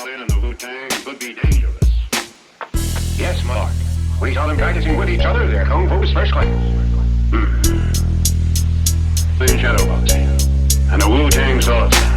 Shaolin and the Wu-Tang could be dangerous. Yes, my lord. We saw them practicing with each other. Their kung fu is first class. In shadow boxing. And the Wu-Tang saw us.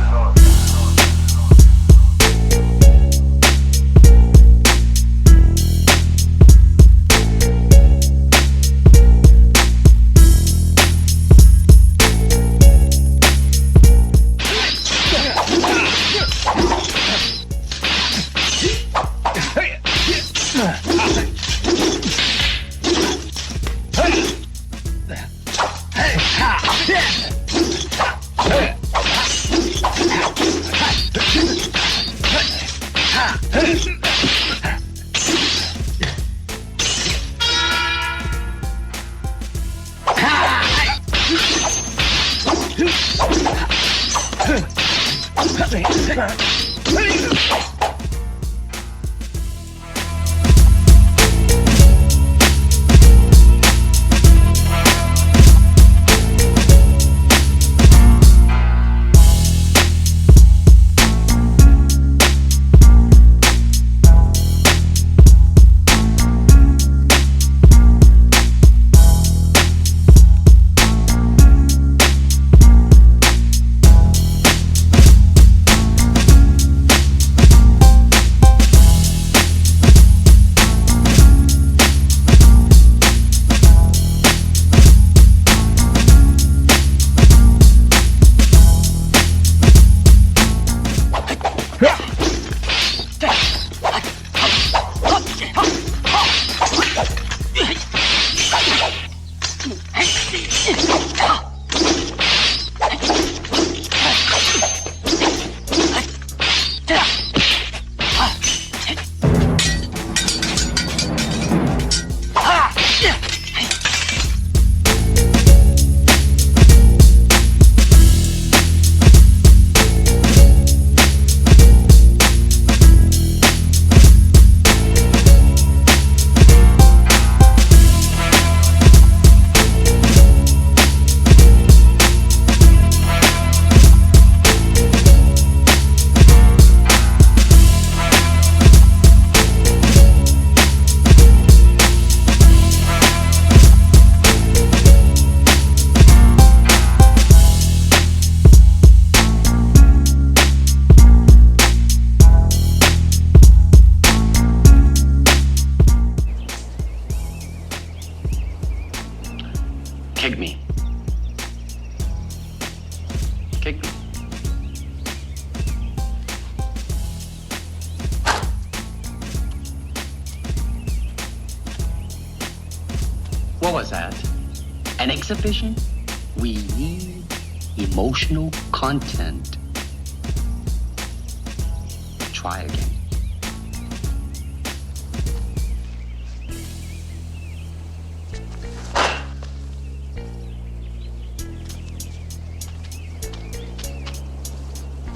Kick me. Kick me. What was that? An exhibition? We need emotional content. Try again.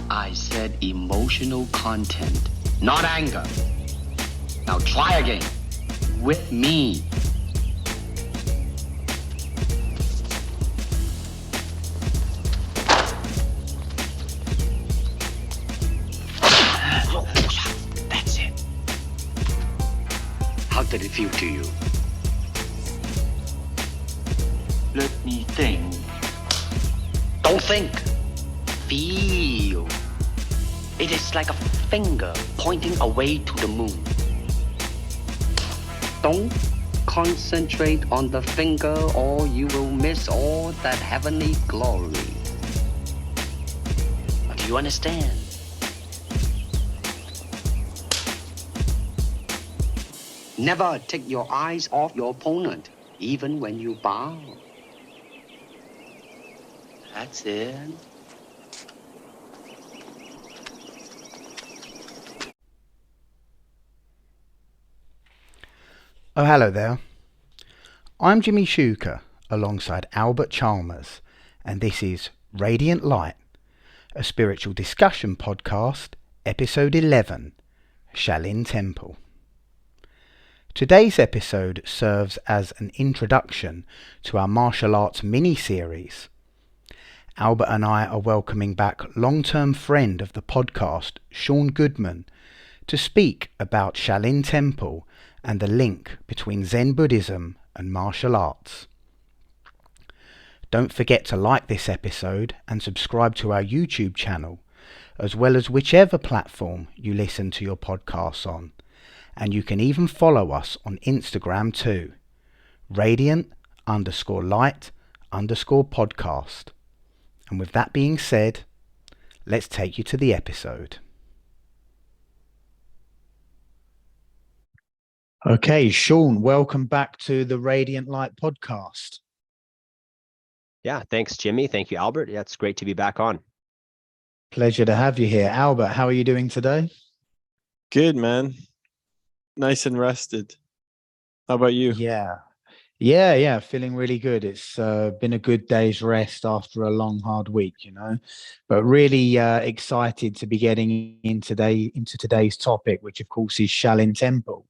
I said emotional content, not anger. Now try again. With me. That's it. How did it feel to you? Let me think. Don't think. Feel. It is like a finger pointing away to the moon. Don't concentrate on the finger or you will miss all that heavenly glory. Do you understand? Never take your eyes off your opponent, even when you bow. That's it. Oh, hello there. I'm Jimmy Shuker, alongside Albert Chalmers, and this is Radiant Light, a spiritual discussion podcast, episode 11, Shaolin Temple. Today's episode serves as an introduction to our martial arts mini-series. Albert and I are welcoming back long-term friend of the podcast, Shawn Goodman, to speak about Shaolin Temple and the link between Zen Buddhism and martial arts. Don't forget to like this episode and subscribe to our YouTube channel, as well as whichever platform you listen to your podcasts on. And you can even follow us on Instagram too. Radiant_light_podcast. And with that being said, let's take you to the episode. Okay, Shawn, welcome back to the Radiant Light podcast. Yeah, thanks, Jimmy. Thank you, Albert. Yeah, it's great to be back on. Pleasure to have you here. Albert, how are you doing today? Good, man. Nice and rested. How about you? Yeah, feeling really good. It's been a good day's rest after a long, hard week, but really excited to be getting into today's topic, which of course is Shaolin Temple.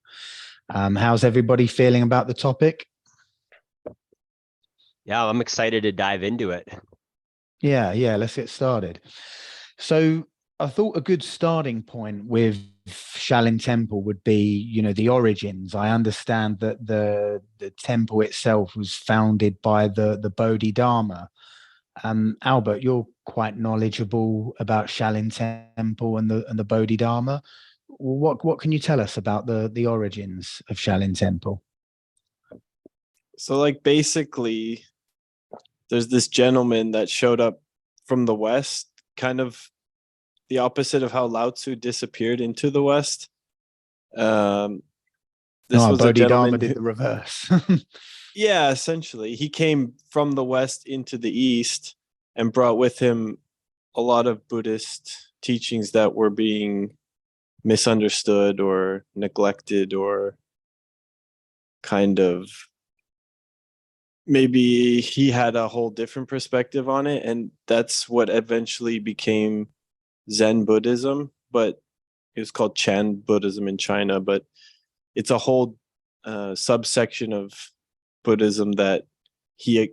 How's everybody feeling about the topic? Yeah, I'm excited to dive into it. Yeah, let's get started. So I thought a good starting point with Shaolin Temple would be, the origins. I understand that the temple itself was founded by the Bodhidharma. Albert, you're quite knowledgeable about Shaolin Temple and the Bodhidharma. What can you tell us about the origins of Shaolin Temple? So, basically, there's this gentleman that showed up from the West, kind of the opposite of how Lao Tzu disappeared into the West. Bodhidharma did the reverse. Yeah, essentially. He came from the West into the East and brought with him a lot of Buddhist teachings that were being misunderstood or neglected, or kind of maybe he had a whole different perspective on it. And that's what eventually became Zen Buddhism, but it was called Chan Buddhism in China. But it's a whole subsection of Buddhism that he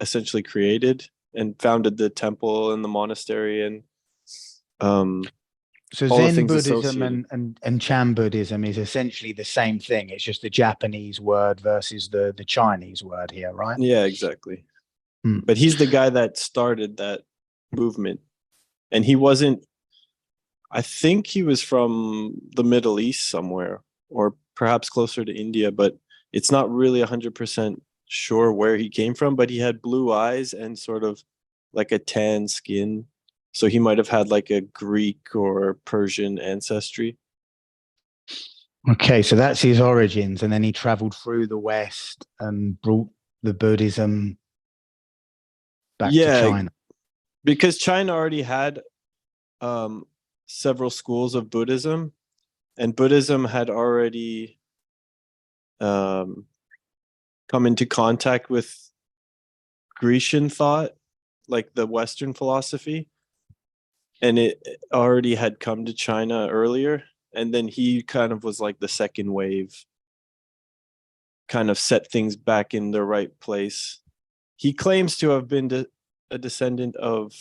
essentially created and founded the temple and the monastery and so all Zen Buddhism and Chan Buddhism is essentially the same thing. It's just the Japanese word versus the Chinese word here, right? Yeah, exactly. But he's the guy that started that movement. And I think he was from the Middle East somewhere, or perhaps closer to India, but it's not really 100% sure where he came from. But he had blue eyes and sort of like a tan skin. So he might have had like a Greek or Persian ancestry. Okay, so that's his origins. And then he traveled through the West and brought the Buddhism back to China. Because China already had several schools of Buddhism, and Buddhism had already come into contact with Grecian thought, like the Western philosophy, and it already had come to China earlier. And then he kind of was like the second wave, kind of set things back in the right place. He claims to have been a descendant of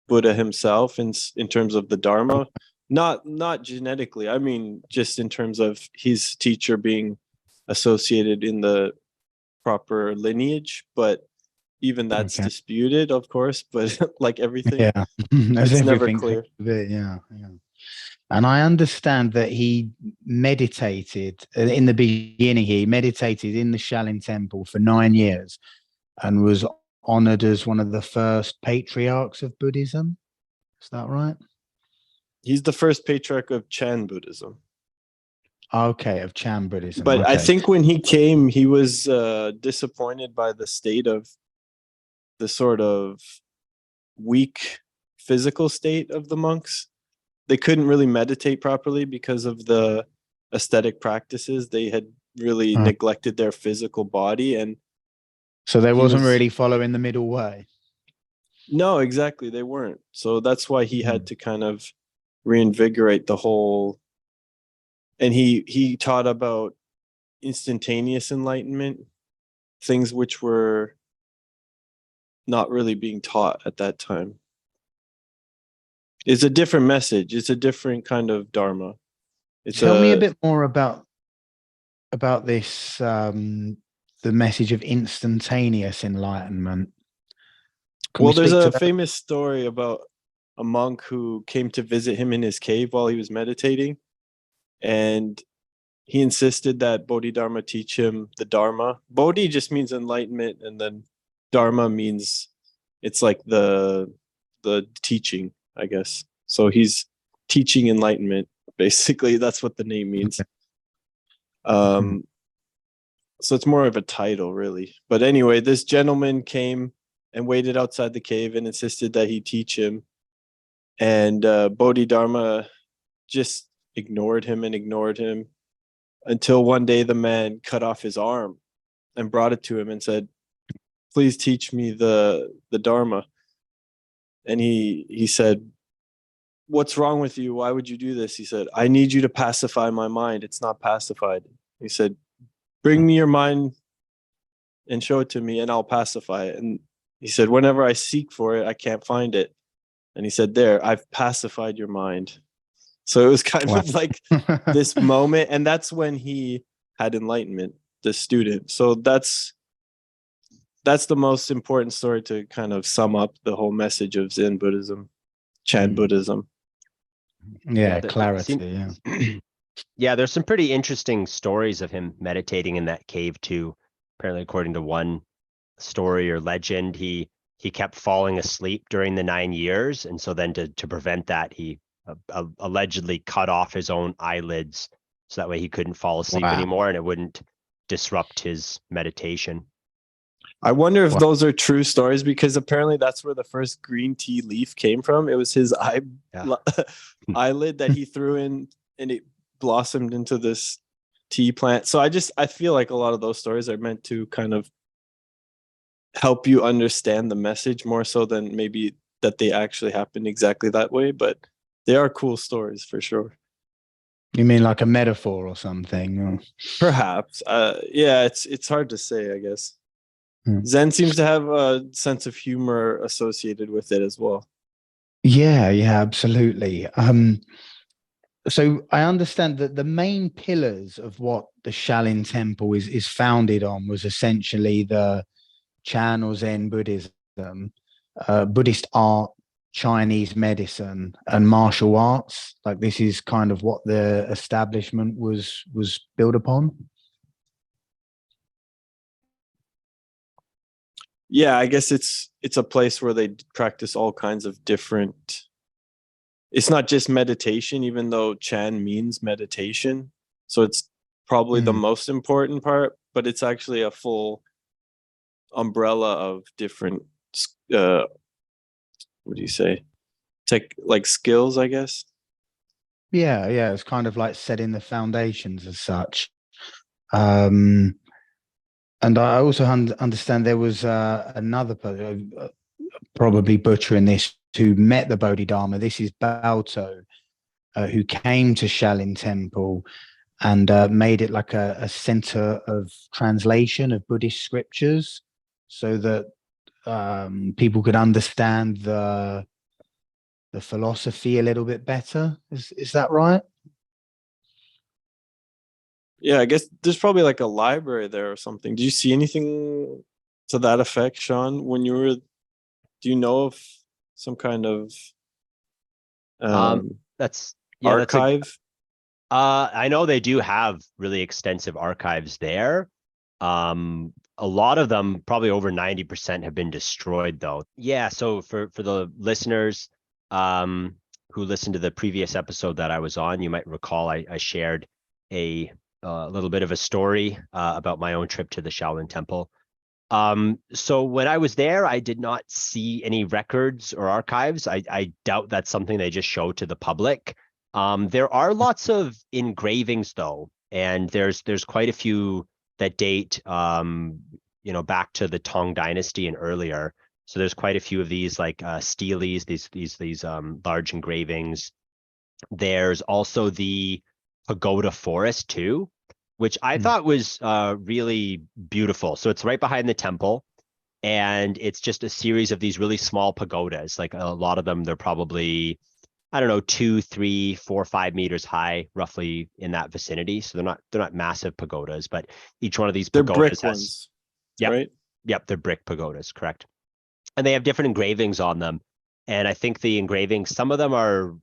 Buddha himself in terms of the Dharma, not genetically. I mean, just in terms of his teacher being associated in the proper lineage. But even that's disputed, of course. But like everything, it's never clear. Yeah. And I understand that he meditated in the beginning. He meditated in the Shaolin Temple for 9 years and was honored as one of the first patriarchs of Buddhism. Is that right? He's the first patriarch of Chan Buddhism. Okay, of Chan Buddhism. But I think when he came, he was disappointed by the state of the sort of weak physical state of the monks. They couldn't really meditate properly because of the aesthetic practices. They had really neglected their physical body, and so they wasn't really following the middle way. No, exactly. They weren't. So that's why he had to kind of reinvigorate the whole. And he taught about instantaneous enlightenment, things which were not really being taught at that time. It's a different message. It's a different kind of dharma. Tell me a bit more about this, the message of instantaneous enlightenment. Well, there's a famous story about a monk who came to visit him in his cave while he was meditating, and he insisted that Bodhidharma teach him the Dharma. Bodhi just means enlightenment, and then Dharma means it's like the teaching, I guess. So he's teaching enlightenment. Basically, that's what the name means. So it's more of a title, really. But anyway, this gentleman came and waited outside the cave and insisted that he teach him. And Bodhidharma just ignored him until one day the man cut off his arm and brought it to him and said, "Please teach me the Dharma." And he said, "What's wrong with you? Why would you do this?" He said, "I need you to pacify my mind. It's not pacified." He said, "Bring me your mind and show it to me and I'll pacify it." And he said, "Whenever I seek for it, I can't find it." And he said, "There, I've pacified your mind." So it was kind of like this moment. And that's when he had enlightenment, the student. So that's the most important story to kind of sum up the whole message of Zen Buddhism, Chan Buddhism. Yeah, clarity. Yeah, there's some pretty interesting stories of him meditating in that cave too. Apparently, according to one story or legend, he kept falling asleep during the 9 years, and so then to prevent that, he allegedly cut off his own eyelids so that way he couldn't fall asleep anymore, and it wouldn't disrupt his meditation. I wonder if those are true stories, because apparently that's where the first green tea leaf came from. It was his eyelid that he threw in, and it blossomed into this tea plant. So I feel like a lot of those stories are meant to kind of help you understand the message more so than maybe that they actually happened exactly that way, but they are cool stories for sure. You mean like a metaphor or something? Or... Perhaps. Yeah, it's hard to say, I guess. Zen seems to have a sense of humor associated with it as well. Yeah, absolutely. So I understand that the main pillars of what the Shaolin Temple is founded on was essentially the Chan or Zen Buddhism, Buddhist art, Chinese medicine, and martial arts. Like, this is kind of what the establishment was built upon. Yeah, I guess it's a place where they practice all kinds of different. It's not just meditation, even though Chan means meditation. So it's probably the most important part, but it's actually a full umbrella of different, what do you say? Like skills, I guess. Yeah. It's kind of like setting the foundations as such. And I also understand there was another person, probably butchering this, who met the Bodhidharma. This is Baoto, who came to Shaolin Temple and made it like a center of translation of Buddhist scriptures, so that people could understand the philosophy a little bit better. Is that right? Yeah, I guess there's probably like a library there or something. Did you see anything to that effect, Shawn, when you were? Do you know of some kind of archive? I know they do have really extensive archives there. A lot of them, probably over 90%, have been destroyed though. Yeah, so for the listeners who listened to the previous episode that I was on, you might recall I shared a little bit of a story about my own trip to the Shaolin Temple. So when I was there, I did not see any records or archives. I doubt that's something they just show to the public. There are lots of engravings though, and there's quite a few that date back to the Tang Dynasty and earlier. So there's quite a few of these like steles, these large engravings. There's also the Pagoda forest too, which I thought was really beautiful. So it's right behind the temple. And it's just a series of these really small pagodas. Like a lot of them, they're probably, I don't know, 2, 3, 4, 5 meters high, roughly in that vicinity. So they're not massive pagodas, but each one of these They're pagodas brick has, ones, yep, right? yep, they're brick pagodas, correct. And they have different engravings on them. And I think the engravings, some of them are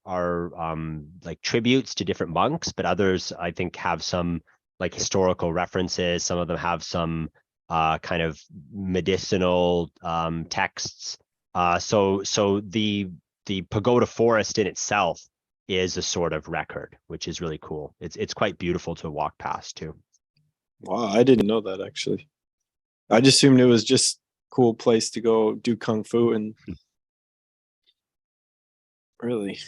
like tributes to different monks, but others I think have some like historical references. Some of them have some kind of medicinal texts. So the pagoda forest in itself is a sort of record, which is really cool. It's quite beautiful to walk past too. Wow, I didn't know that actually. I just assumed it was just cool place to go do kung fu. And really,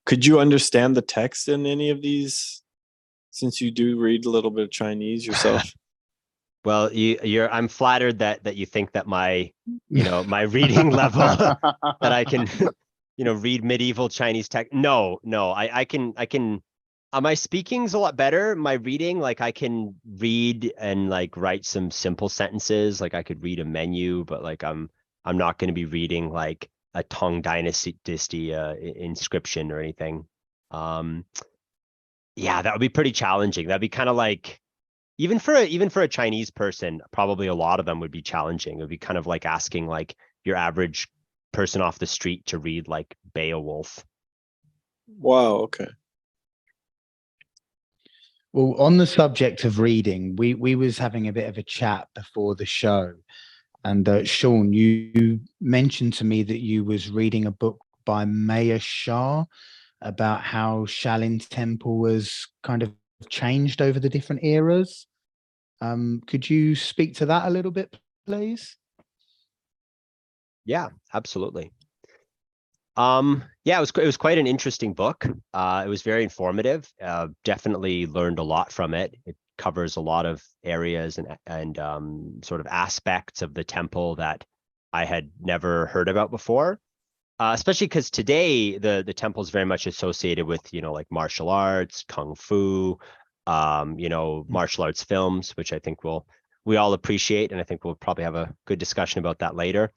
could you understand the text in any of these, since you do read a little bit of Chinese yourself? Well, I'm flattered that you think that my my reading level that I can read medieval Chinese text. No, I can my speaking's a lot better. My reading, like I can read and like write some simple sentences. Like I could read a menu, but like I'm not going to be reading like a Tang Dynasty inscription or anything. Yeah, that would be pretty challenging. That'd be kind of like even for a Chinese person, probably a lot of them would be challenging. It would be kind of like asking like your average person off the street to read like Beowulf. Wow, okay. Well, on the subject of reading, we was having a bit of a chat before the show, and Shawn, you mentioned to me that you was reading a book by Maya Shah about how Shaolin Temple was kind of changed over the different eras. Could you speak to that a little bit, please? Yeah, absolutely. Yeah, it was quite an interesting book. It was very informative. Definitely learned a lot from it. It covers a lot of areas and sort of aspects of the temple that I had never heard about before. Especially because today the temple is very much associated with like martial arts, kung fu, martial arts films, which I think we all appreciate, and I think we'll probably have a good discussion about that later.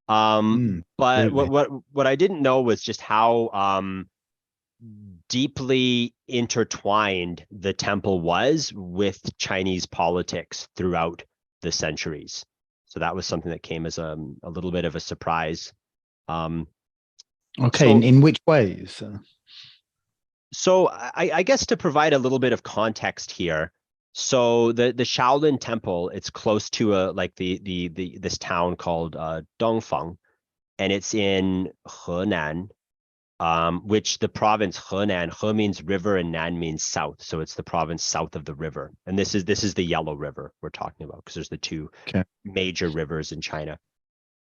But Absolutely. what I didn't know was just how deeply intertwined the temple was with Chinese politics throughout the centuries. So that was something that came as a little bit of a surprise. Okay, So in which ways? I guess to provide a little bit of context here. So the Shaolin Temple, it's close to like this town called Dongfeng, and it's in Henan, which the province Henan, He means river and Nan means south. So it's the province south of the river. And this is the Yellow River we're talking about, because there's the two major rivers in China.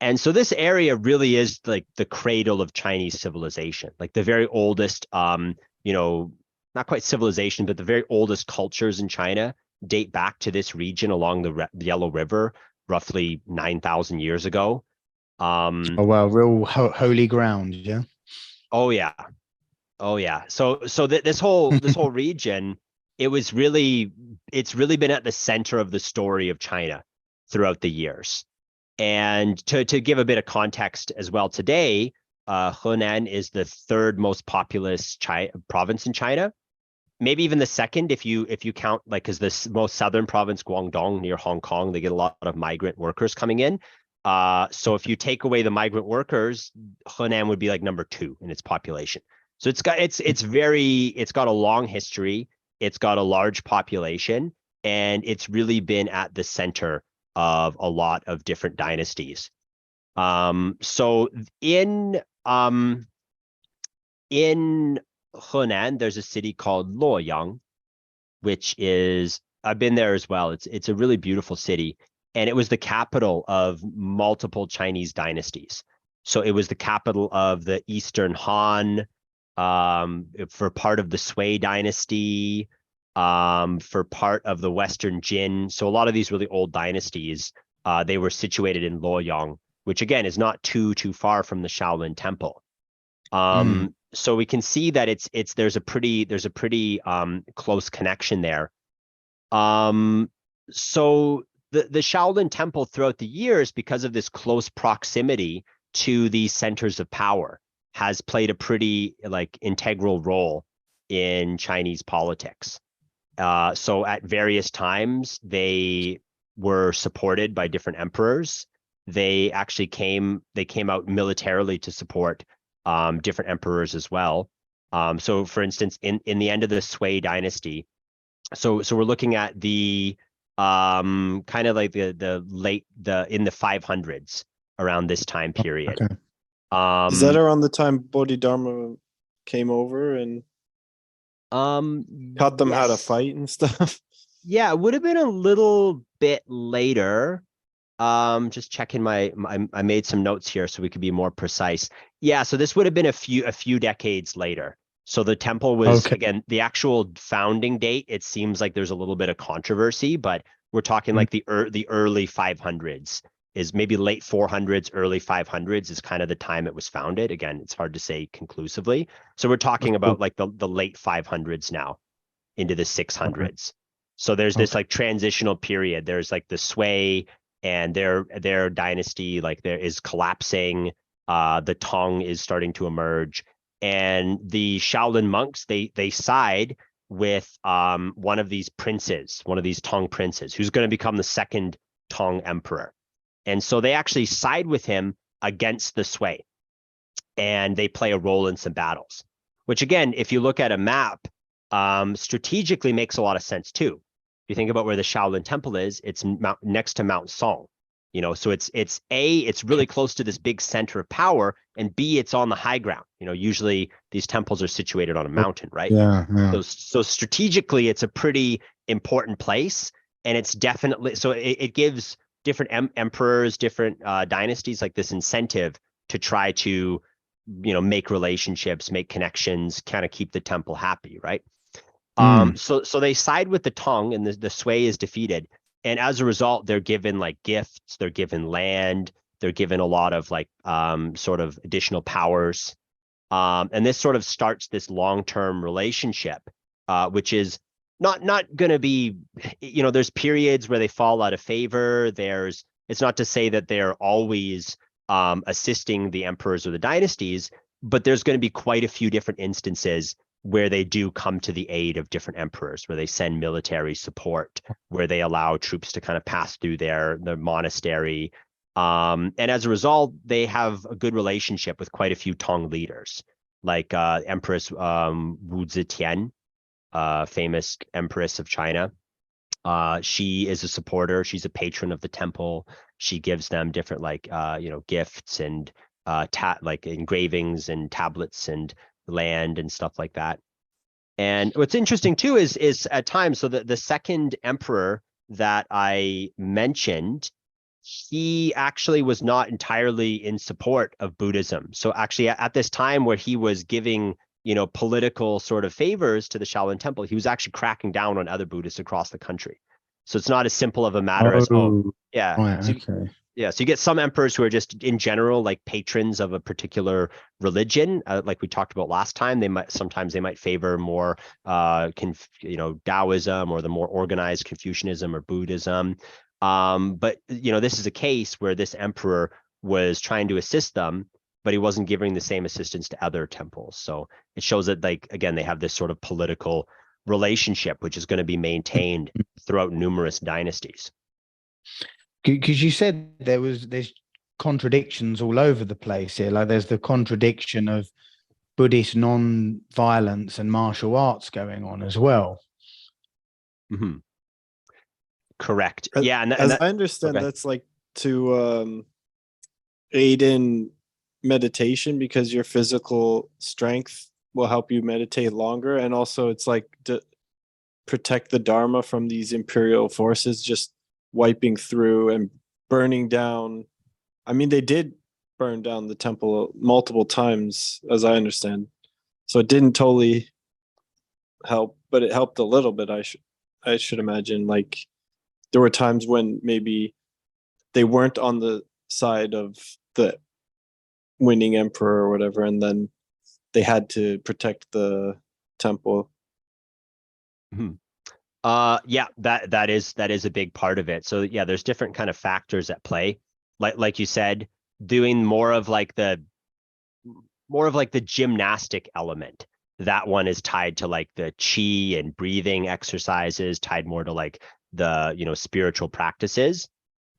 And so this area really is like the cradle of Chinese civilization, like the very oldest, not quite civilization, but the very oldest cultures in China date back to this region along the Yellow River, roughly 9,000 years ago. Oh wow, real holy ground, yeah. Oh yeah, oh yeah. So this whole region, it's really been at the center of the story of China throughout the years. And to give a bit of context as well, today, Henan is the third most populous province in China. Maybe even the second if you count, like, because the most southern province, Guangdong, near Hong Kong, they get a lot of migrant workers coming in. So if you take away the migrant workers, Henan would be like number 2 in its population. So it's got a long history. It's got a large population, and it's really been at the center of a lot of different dynasties. So in Henan, there's a city called Luoyang, which is, I've been there as well. It's a really beautiful city, and it was the capital of multiple Chinese dynasties. So it was the capital of the Eastern Han, for part of the Sui dynasty, for part of the Western Jin. So a lot of these really old dynasties, they were situated in Luoyang, which again is not too far from the Shaolin Temple. So we can see that there's a pretty close connection there. So the Shaolin Temple throughout the years, because of this close proximity to these centers of power, has played a pretty like integral role in Chinese politics. So at various times, they were supported by different emperors. They actually came out militarily to support different emperors as well. So for instance, in the end of the Sui dynasty, so we're looking at the kind of like the late in the 500s, around this time period. Okay. Is that around the time Bodhidharma came over and taught them how to yes. fight and stuff? Yeah, it would have been a little bit later. Just checking I made some notes here so we could be more precise. Yeah, so this would have been a few decades later. So the temple was, again, the actual founding date, it seems like there's a little bit of controversy, but we're talking like the early 500s, is maybe late 400s, early 500s is kind of the time it was founded. Again, it's hard to say conclusively. So we're talking about like the late 500s now into the 600s. So there's this like transitional period. There's like the Sui and their dynasty, like there is collapsing. The Tang is starting to emerge, and the Shaolin monks, they side with one of these princes, one of these Tang princes, who's going to become the second Tang emperor. And so they actually side with him against the Sui, and they play a role in some battles, which again, if you look at a map, strategically makes a lot of sense too. If you think about where the Shaolin Temple is, it's next to Mount Song, so it's really close to this big center of power, and B, it's on the high ground. Usually these temples are situated on a mountain, right? Yeah. So strategically, it's a pretty important place, and it's definitely, so it gives different emperors, different dynasties like this incentive to try to, make relationships, make connections, kind of keep the temple happy, right? So they side with the Tang, and the Sui is defeated. And as a result, they're given like gifts, they're given land, they're given a lot of like sort of additional powers. And this sort of starts this long-term relationship, which is not going to be, there's periods where they fall out of favor. It's not to say that they're always assisting the emperors or the dynasties, but there's going to be quite a few different instances where they do come to the aid of different emperors, where they send military support, where they allow troops to kind of pass through their monastery. And as a result, they have a good relationship with quite a few Tang leaders, like Empress Wu Zetian, famous empress of China. She is a supporter. She's a patron of the temple. She gives them different gifts and like engravings and tablets and land and stuff like that. And what's interesting too is at times, so the second emperor that I mentioned, he actually was not entirely in support of Buddhism. So actually at this time where he was giving, political sort of favors to the Shaolin Temple, he was actually cracking down on other Buddhists across the country. So it's not as simple of a matter as, yeah. Right, So, okay. yeah, so you get some emperors who are just in general like patrons of a particular religion, like we talked about last time. They might favor more, Taoism or the more organized Confucianism or Buddhism. But this is a case where this emperor was trying to assist them, but he wasn't giving the same assistance to other temples. So it shows that, like, again, they have this sort of political relationship, which is going to be maintained throughout numerous dynasties. Because you said there's contradictions all over the place here. Like there's the contradiction of Buddhist non-violence and martial arts going on as well. Mm-hmm. Correct. As, yeah, and I understand, okay. That's like to aid in meditation, because your physical strength will help you meditate longer, and also it's like to protect the Dharma from these imperial forces just wiping through and burning down. I mean, they did burn down the temple multiple times, as I understand. So it didn't totally help, but it helped a little bit. I should imagine. Like there were times when maybe they weren't on the side of the winning emperor or whatever, and then they had to protect the temple. Mm-hmm. Yeah, that is a big part of it. So yeah, there's different kind of factors at play. Like you said, doing more of like the gymnastic element. That one is tied to like the chi and breathing exercises, tied more to like the, spiritual practices.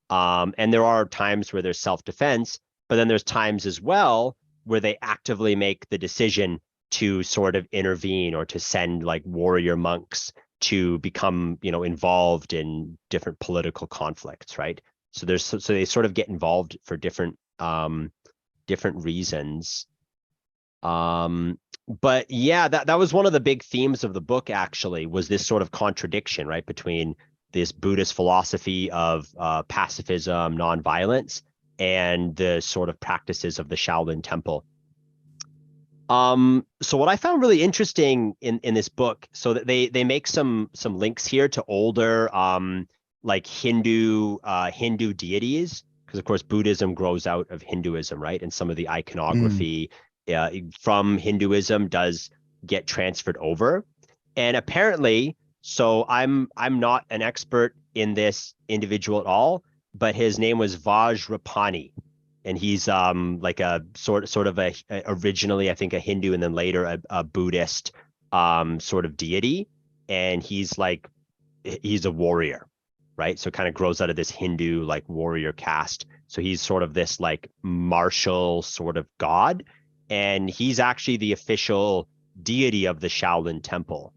And there are times where there's self-defense, but then there's times as well where they actively make the decision to sort of intervene or to send like warrior monks to become, involved in different political conflicts, right? So they sort of get involved for different reasons. But yeah, that was one of the big themes of the book, actually, was this sort of contradiction, right, between this Buddhist philosophy of pacifism, nonviolence, and the sort of practices of the Shaolin Temple. So what I found really interesting in this book, so that they make some links here to older like Hindu deities, because of course Buddhism grows out of Hinduism, right? And some of the iconography from Hinduism does get transferred over. And apparently, so I'm not an expert in this individual at all, but his name was Vajrapani. And he's like a sort of a originally, I think, a Hindu, and then later a Buddhist sort of deity. And he's a warrior, right? So it kind of grows out of this Hindu like warrior caste. So he's sort of this like martial sort of god, and he's actually the official deity of the Shaolin Temple.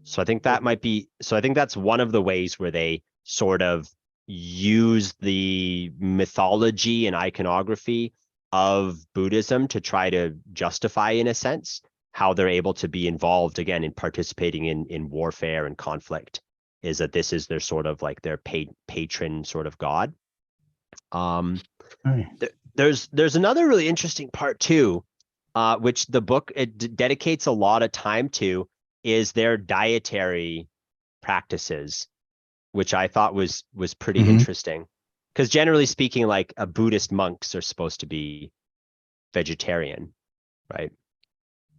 So I think that might be, so I think that's one of the ways where they sort of use the mythology and iconography of Buddhism to try to justify, in a sense, how they're able to be involved again in participating in warfare and conflict, is that this is their sort of like their patron sort of god. There's another really interesting part too, which the book dedicates a lot of time to, is their dietary practices, which I thought was pretty interesting. Because generally speaking, like Buddhist monks are supposed to be vegetarian, right?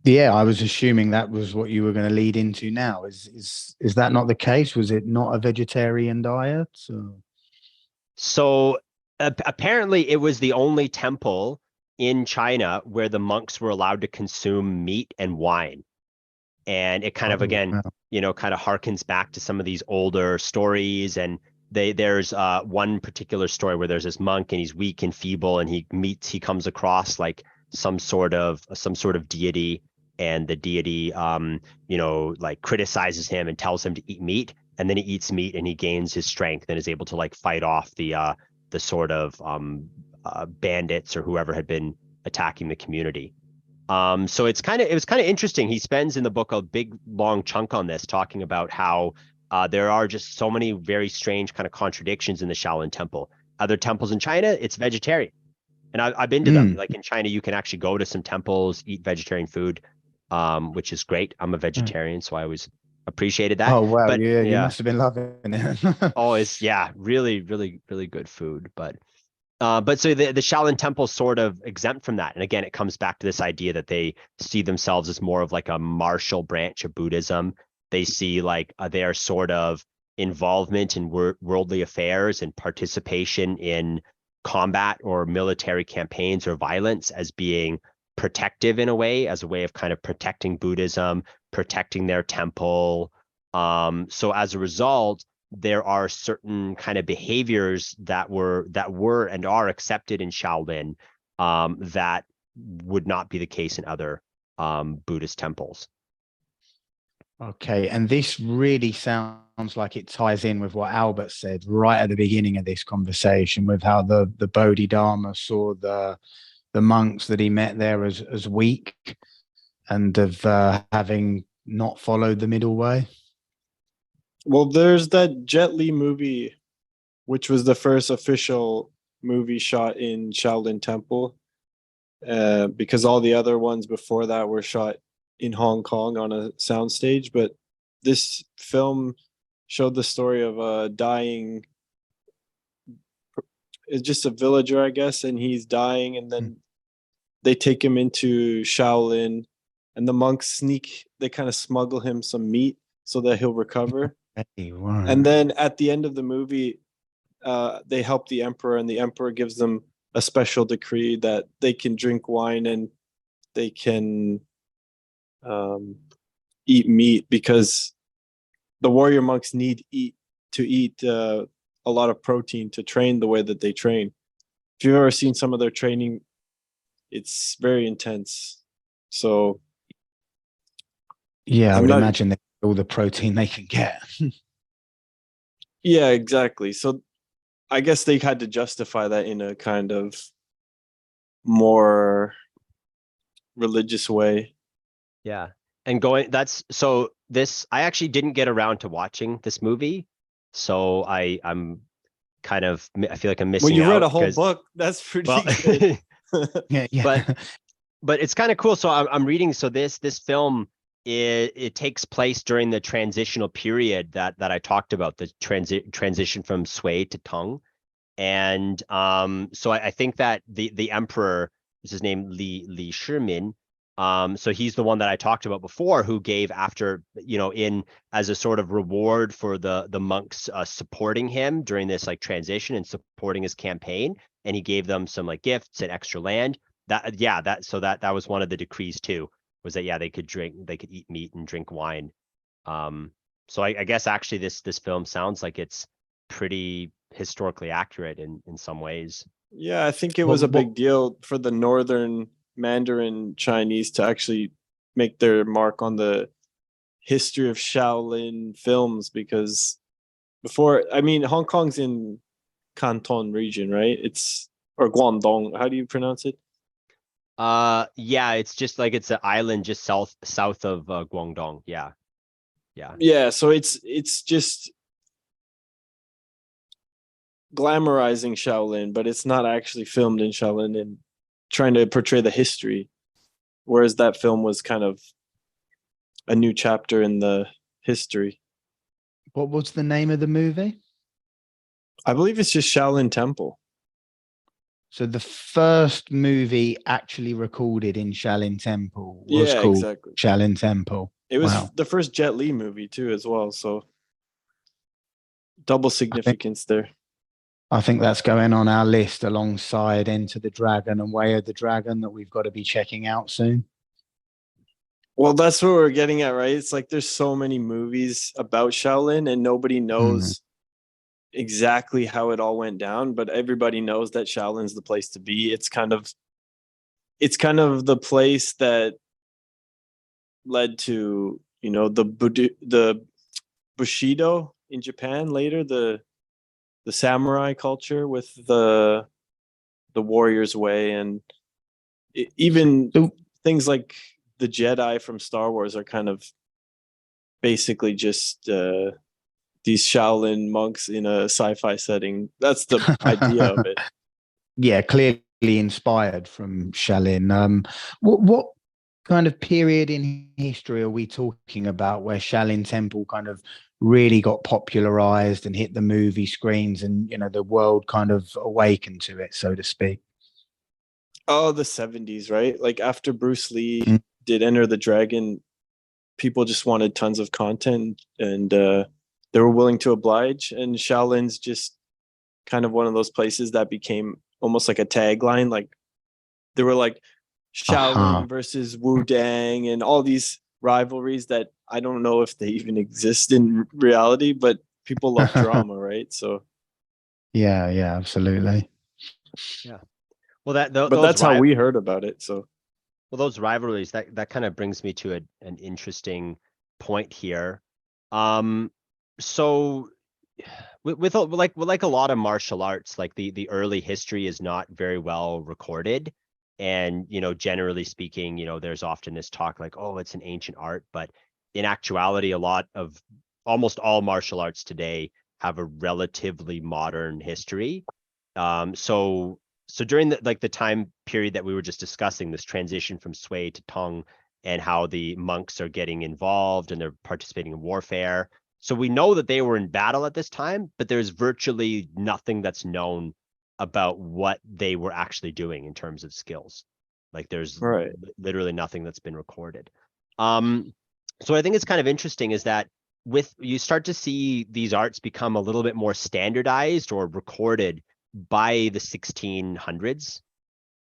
Yeah, I was assuming that was what you were going to lead into now. Is that not the case? Was it not a vegetarian diet? So apparently it was the only temple in China where the monks were allowed to consume meat and wine. And it kind of, again, kind of harkens back to some of these older stories. And there's one particular story where there's this monk and he's weak and feeble, and he comes across like some sort of deity, and the deity like criticizes him and tells him to eat meat, and then he eats meat and he gains his strength and is able to like fight off the sort of bandits or whoever had been attacking the community. So it was kind of interesting. He spends in the book a big long chunk on this, talking about how there are just so many very strange kind of contradictions in the Shaolin Temple. Other temples in China, it's vegetarian, and I've been to them. Like in China, you can actually go to some temples, eat vegetarian food, which is great. I'm a vegetarian, so I always appreciated that. Oh wow, but, yeah, you must have been loving it. Oh, it's really, really, really good food. But so the Shaolin Temple is sort of exempt from that. And again, it comes back to this idea that they see themselves as more of like a martial branch of Buddhism. They see like their sort of involvement in worldly affairs and participation in combat or military campaigns or violence as being protective in a way, as a way of kind of protecting Buddhism, protecting their temple. So as a result, there are certain kind of behaviors that were and are accepted in Shaolin that would not be the case in other Buddhist temples. Okay, and this really sounds like it ties in with what Albert said right at the beginning of this conversation, with how the Bodhidharma saw the monks that he met there as weak, and of having not followed the middle way. Well, there's that Jet Li movie, which was the first official movie shot in Shaolin Temple, because all the other ones before that were shot in Hong Kong on a soundstage. But this film showed the story of a dying, it's just a villager, I guess, and he's dying, and then they take him into Shaolin, and the monks they kind of smuggle him some meat so that he'll recover. Hey, right. And then at the end of the movie, they help the emperor, and the emperor gives them a special decree that they can drink wine and they can eat meat, because the warrior monks need to eat a lot of protein to train the way that they train. If you've ever seen some of their training, it's very intense. So Yeah, I I'm would not. imagine that all the protein they can get. Yeah, exactly. So I guess they had to justify that in a kind of more religious way. Yeah. And going that's so this I actually didn't get around to watching this movie. So I'm kind of I feel like I'm Well, missing you read out a whole because book. That's pretty well good. Yeah, yeah. but but it's kind of cool. So I'm reading. So this film it takes place during the transitional period that I talked about, the transition from Sui to Tang, and so I think that the emperor is his name Li Shimin. So he's the one that I talked about before, who gave after in as a sort of reward for the monks supporting him during this like transition and supporting his campaign, and he gave them some like gifts and extra land. That was one of the decrees too, was that they could eat meat and drink wine. So I guess actually this film sounds like it's pretty historically accurate in some ways. Yeah, I think it was a What big deal for the northern Mandarin Chinese to actually make their mark on the history of Shaolin films, because before, I mean, Hong Kong's in Canton region, right? It's or Guangdong. How do you pronounce it? Yeah, it's just like it's an island just south of Guangdong. Yeah. Yeah, so it's just glamorizing Shaolin, but it's not actually filmed in Shaolin and trying to portray the history. Whereas that film was kind of a new chapter in the history. was the name of the movie? I believe it's just Shaolin Temple. So the first movie actually recorded in Shaolin Temple was Yeah, called exactly. Shaolin Temple. It was Wow. the first Jet Li movie too, as well. So double significance there. I think that's going on our list alongside Enter the Dragon and Way of the Dragon that we've got to be checking out soon. Well, that's what we're getting at, right? It's like there's so many movies about Shaolin and nobody knows exactly how it all went down, but everybody knows that Shaolin's the place to be. It's kind of the place that led to, the Bushido in Japan later, the samurai culture with the warrior's way, and even So, things like the Jedi from Star Wars are kind of basically just these Shaolin monks in a sci-fi setting. That's the idea of it. yeah, clearly inspired from Shaolin. What kind of period in history are we talking about where Shaolin Temple kind of really got popularized and hit the movie screens, and the world kind of awakened to it, so to speak? Oh, the 70s, right? Like after Bruce Lee Mm. did Enter the Dragon, people just wanted tons of content, and they were willing to oblige. And Shaolin's just kind of one of those places that became almost like a tagline. Like they were like Uh-huh. Shaolin versus Wu Dang and all these rivalries that I don't know if they even exist in reality, but people love drama, right? So Yeah, absolutely. Yeah. Well, but that's how we heard about it. So those rivalries that kind of brings me to an interesting point here. So with like a lot of martial arts, like the early history is not very well recorded, and generally speaking, there's often this talk like, oh, it's an ancient art, but in actuality, almost all martial arts today have a relatively modern history. So during the time period that we were just discussing, this transition from Sui to Tang, and how the monks are getting involved and they're participating in warfare. So we know that they were in battle at this time, but there's virtually nothing that's known about what they were actually doing in terms of skills. Like there's right. literally nothing that's been recorded. So what I think is kind of interesting is that you start to see these arts become a little bit more standardized or recorded by the 1600s,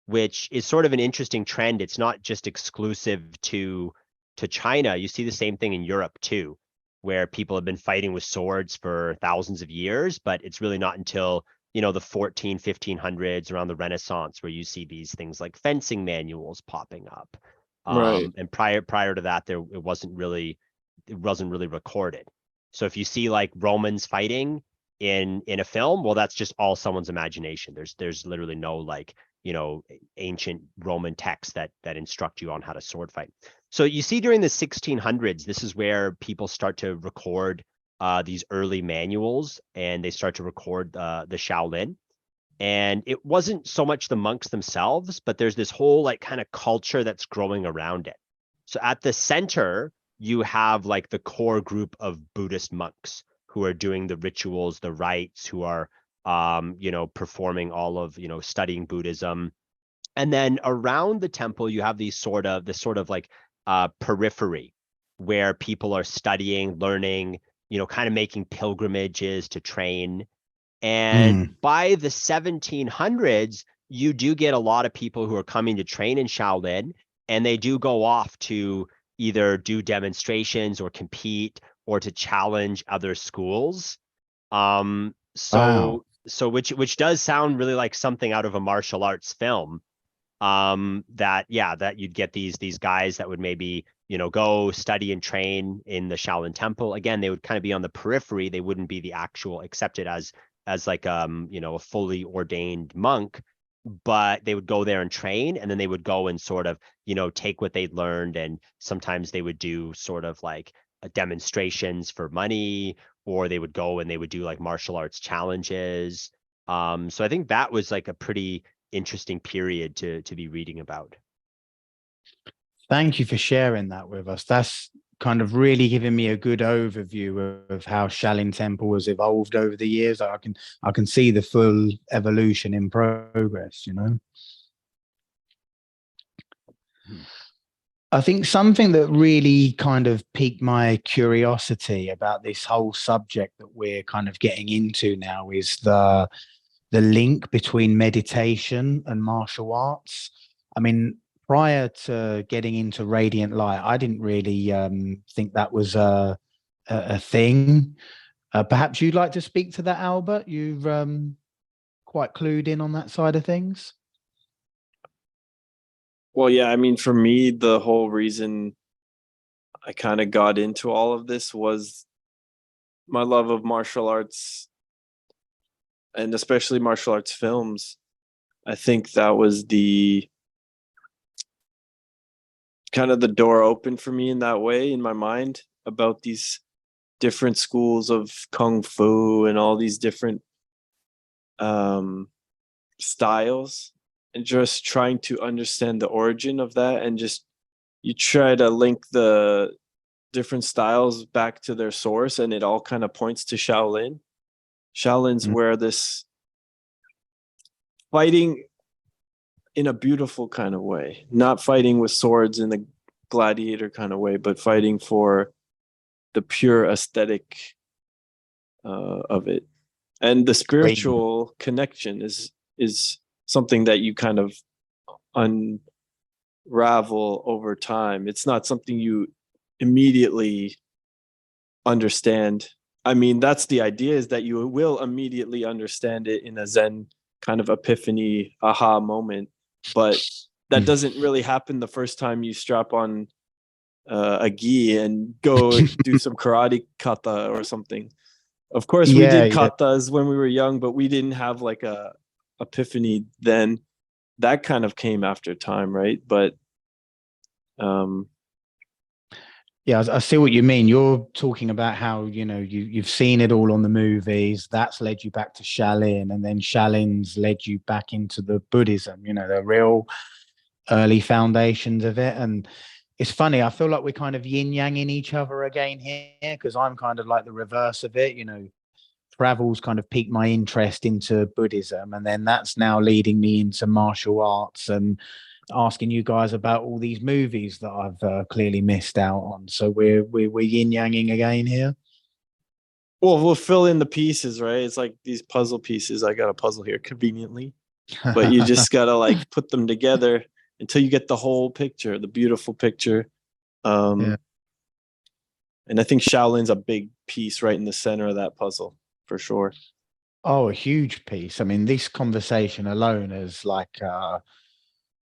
which is sort of an interesting trend. It's not just exclusive to China. You see the same thing in Europe too, where people have been fighting with swords for thousands of years, but it's really not until, the 1500s, around the Renaissance, where you see these things like fencing manuals popping up. Right. And prior to that, it wasn't really recorded. So if you see like Romans fighting in a film, well, that's just all someone's imagination. There's literally no like, ancient Roman texts that instruct you on how to sword fight. So you see during the 1600s, this is where people start to record these early manuals, and they start to record the Shaolin. And it wasn't so much the monks themselves, but there's this whole like kind of culture that's growing around it. So at the center, you have like the core group of Buddhist monks who are doing the rituals, the rites, who are performing all of, studying Buddhism. And then around the temple, you have this sort of like periphery where people are studying, learning, kind of making pilgrimages to train. And by the 1700s, you do get a lot of people who are coming to train in Shaolin, and they do go off to either do demonstrations or compete or to challenge other schools. Wow. So which does sound really like something out of a martial arts film. That you'd get these guys that would maybe, go study and train in the Shaolin Temple. Again, they would kind of be on the periphery. They wouldn't be the actual accepted as like a fully ordained monk, but they would go there and train, and then they would go and sort of, take what they'd learned, and sometimes they would do sort of like demonstrations for money, or they would go and they would do like martial arts challenges. So I think that was like a pretty interesting period to be reading about. Thank you for sharing that with us. That's kind of really giving me a good overview of how Shaolin Temple has evolved over the years. I can see the full evolution in progress, I think something that really kind of piqued my curiosity about this whole subject that we're kind of getting into now is the link between meditation and martial arts. I mean, prior to getting into Radiant Light, I didn't really think that was a thing. Perhaps you'd like to speak to that, Albert? You've quite clued in on that side of things. Well, yeah, I mean, for me, the whole reason I kind of got into all of this was my love of martial arts, and especially martial arts films. I think that was the kind of the door open for me in that way, in my mind, about these different schools of kung fu and all these different styles, and just trying to understand the origin of that, and just you try to link the different styles back to their source, and it all kind of points to Shaolin. Shaolin's where this fighting in a beautiful kind of way, not fighting with swords in the gladiator kind of way, but fighting for the pure aesthetic of it. And the spiritual connection is something that you kind of unravel over time. It's not something you immediately understand. I mean, that's the idea, is that you will immediately understand it in a Zen kind of epiphany, aha moment. But that doesn't really happen the first time you strap on a gi and go do some karate kata or something. Of course, we did katas when we were young, but we didn't have like a epiphany then. That kind of came after time, right? But yeah, I see what you mean. You're talking about how, you've seen it all on the movies. That's led you back to Shaolin, and then Shaolin's led you back into the Buddhism, the real early foundations of it. And it's funny, I feel like we're kind of yin-yanging each other again here, because I'm kind of like the reverse of it. Travel's kind of piqued my interest into Buddhism, and then that's now leading me into martial arts and asking you guys about all these movies that I've clearly missed out on. So we're yin-yanging again here. Well, we'll fill in the pieces, right? It's like these puzzle pieces. I got a puzzle here conveniently, but you just gotta like put them together until you get the whole picture, the beautiful picture. Yeah. And I think Shaolin's a big piece right in the center of that puzzle for sure. Oh, a huge piece. I mean, this conversation alone is like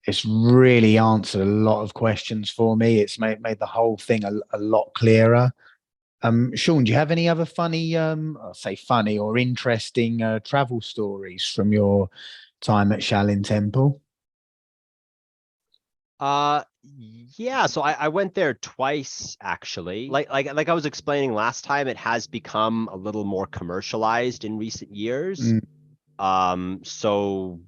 it's really answered a lot of questions for me. It's made the whole thing a lot clearer. Shawn, do you have any other funny, I'll say funny or interesting travel stories from your time at Shaolin Temple? Yeah, so I went there twice actually. Like I was explaining last time, it has become a little more commercialized in recent years. So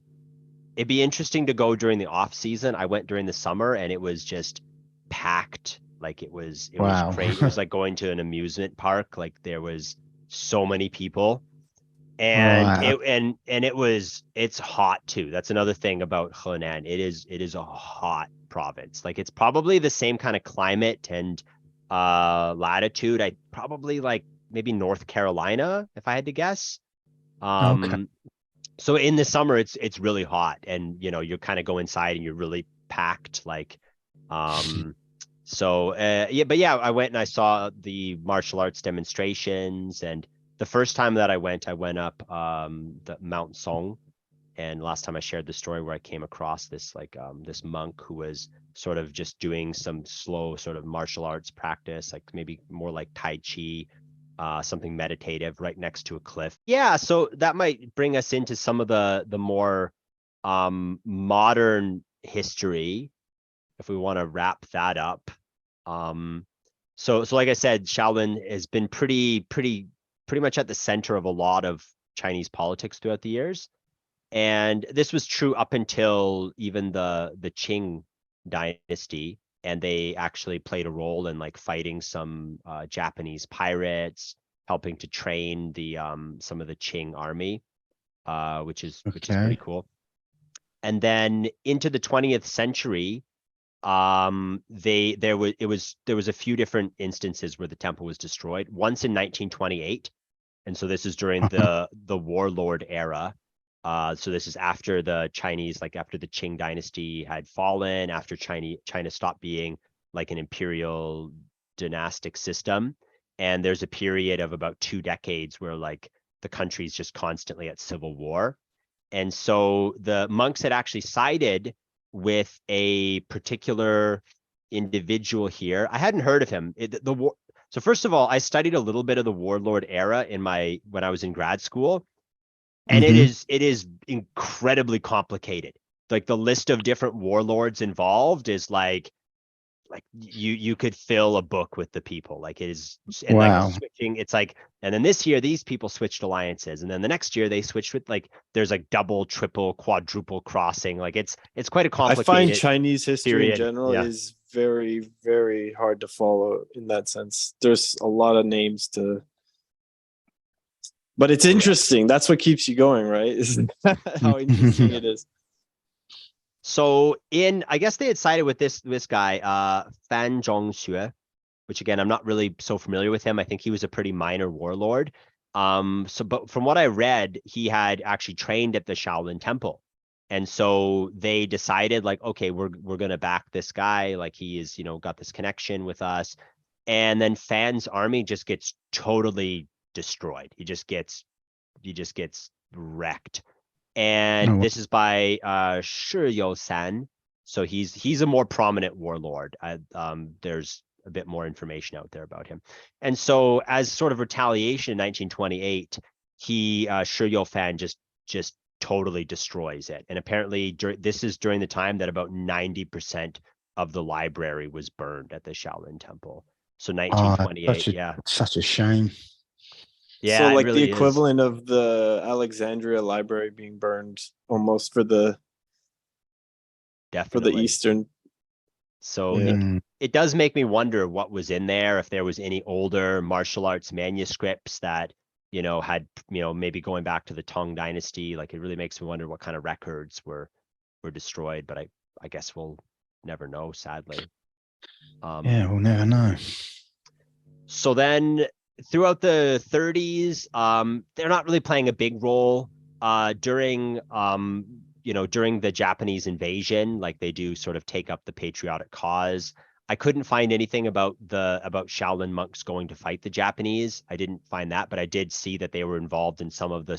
it'd be interesting to go during the off season. I went during the summer and it was just packed. Like it was Wow. crazy. It was like going to an amusement park. Like there was so many people. And Right. it's hot too. That's another thing about Henan. It is a hot province. Like it's probably the same kind of climate and latitude. I probably like maybe North Carolina, if I had to guess. Okay. So in the summer it's really hot, and you know, you kind of go inside and you're really packed. Like yeah, I went and I saw the martial arts demonstrations, and the first time that I went up the Mount Song, and last time I shared the story where I came across this like this monk who was sort of just doing some slow sort of martial arts practice, like maybe more like Taichi, something meditative right next to a cliff. Yeah, so that might bring us into some of the more modern history, if we want to wrap that up. So like I said, Shaolin has been pretty much at the center of a lot of Chinese politics throughout the years. And this was true up until even the Qing dynasty, and they actually played a role in like fighting some Japanese pirates, helping to train the some of the Qing army, which is pretty cool. And then into the 20th century, there was a few different instances where the temple was destroyed. Once in 1928, and so this is during the warlord era. So this is after the Chinese, like after the Qing dynasty had fallen, after China stopped being like an imperial dynastic system, and there's a period of about 2 decades where like the country's just constantly at civil war. And so the monks had actually sided with a particular individual here. I hadn't heard of him. So first of all, I studied a little bit of the warlord era when I was in grad school, and it is incredibly complicated. Like the list of different warlords involved is like you could fill a book with the people. Like it is, and Wow. like switching, it's like, and then this year these people switched alliances, and then the next year they switched with like there's like double, triple, quadruple crossing. Like it's quite a I complicated find Chinese history period. in general Yeah. is very, very hard to follow in that sense. There's a lot of names to, but it's interesting. That's what keeps you going, right? Isn't that how interesting it is? So I guess they had sided with this guy, Fan Zhongxue, which again, I'm not really so familiar with him. I think he was a pretty minor warlord. But from what I read, he had actually trained at the Shaolin Temple. And so they decided like, okay, we're going to back this guy. Like he is, got this connection with us. And then Fan's army just gets totally destroyed. He just gets wrecked. And this is by Shi San. So he's a more prominent warlord. There's a bit more information out there about him. And so as sort of retaliation in 1928, Shi Fan just totally destroys it. And apparently this is during the time that about 90% of the library was burned at the Shaolin Temple. So 1928, such a shame. Yeah, so like it really the equivalent of the Alexandria library being burned almost for the Eastern. So it does make me wonder what was in there, if there was any older martial arts manuscripts that, had, maybe going back to the Tang dynasty. Like it really makes me wonder what kind of records were destroyed, but I guess we'll never know, sadly. We'll never know. So then throughout the 30s, they're not really playing a big role. During during the Japanese invasion, like they do sort of take up the patriotic cause. I couldn't find anything about Shaolin monks going to fight the Japanese. I didn't find that, but I did see that they were involved in some of the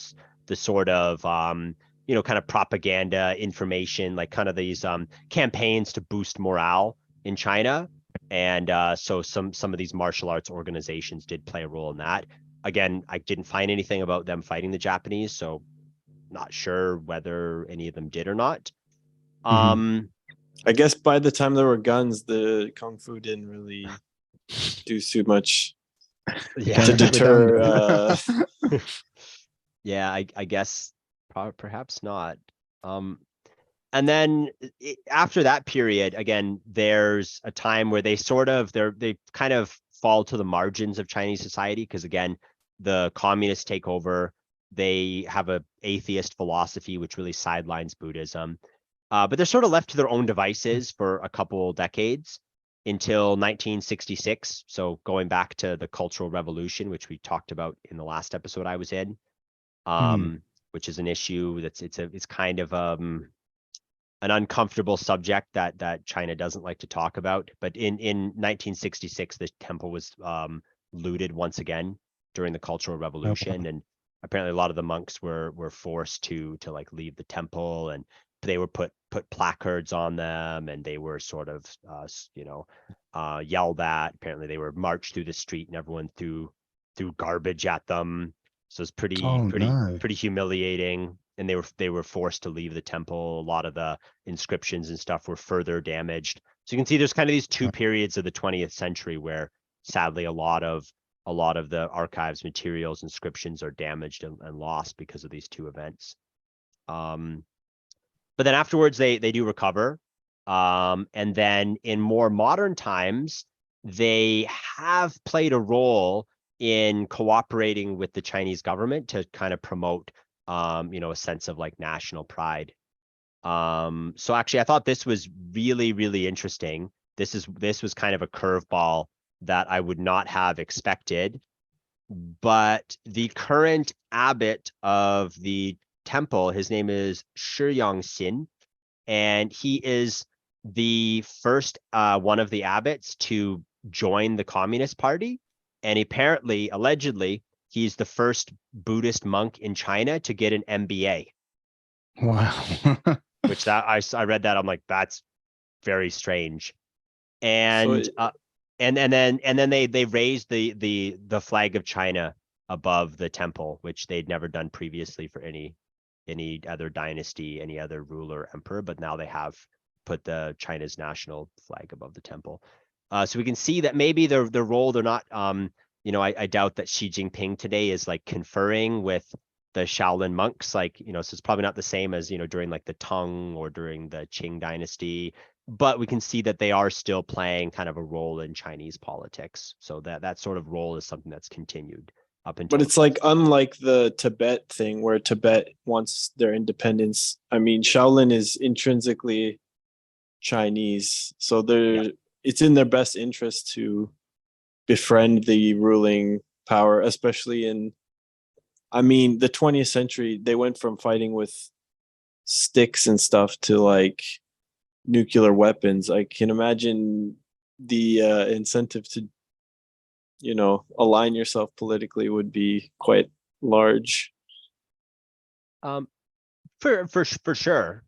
sort of kind of propaganda information, like kind of these campaigns to boost morale in China. And so some of these martial arts organizations did play a role in that. Again, I didn't find anything about them fighting the Japanese, so not sure whether any of them did or not. I guess by the time there were guns, the kung fu didn't really do too much to deter. Yeah, I guess perhaps not. And then after that period, again, there's a time where they kind of fall to the margins of Chinese society because, again, the communists take over. They have a atheist philosophy, which really sidelines Buddhism. But they're sort of left to their own devices for a couple decades until 1966. So going back to the Cultural Revolution, which we talked about in the last episode I was in, which is an issue it's kind of an uncomfortable subject that China doesn't like to talk about. But in 1966, the temple was looted once again during the Cultural Revolution, and apparently a lot of the monks were forced to like leave the temple, and they were put placards on them, and they were sort of yelled at. Apparently they were marched through the street and everyone threw garbage at them. So it's pretty humiliating. And they were forced to leave the temple. A lot of the inscriptions and stuff were further damaged. So you can see there's kind of these two periods of the 20th century where sadly a lot of the archives, materials, inscriptions are damaged and lost because of these two events. But then afterwards they do recover. And then in more modern times, they have played a role in cooperating with the Chinese government to kind of promote a sense of like national pride. So actually I thought this was really, really interesting. This was kind of a curveball that I would not have expected. But the current abbot of the temple, his name is Shi Yongxin, and he is the first one of the abbots to join the Communist Party. And apparently, allegedly, he's the first Buddhist monk in China to get an MBA. Wow. Which that I read that, I'm like, that's very strange. And and then they raised the flag of China above the temple, which they'd never done previously for any other dynasty, any other ruler, emperor, but now they have put the China's national flag above the temple. So we can see that maybe their role, they're not I doubt that Xi Jinping today is like conferring with the Shaolin monks, like, so it's probably not the same as, during like the Tang or during the Qing dynasty, but we can see that they are still playing kind of a role in Chinese politics. So that sort of role is something that's continued up until. But it's like unlike the Tibet thing where Tibet wants their independence. I mean, Shaolin is intrinsically Chinese, so it's in their best interest to befriend the ruling power, especially in, I mean, the 20th century, they went from fighting with sticks and stuff to like nuclear weapons. I can imagine the incentive to, align yourself politically would be quite large. For sure.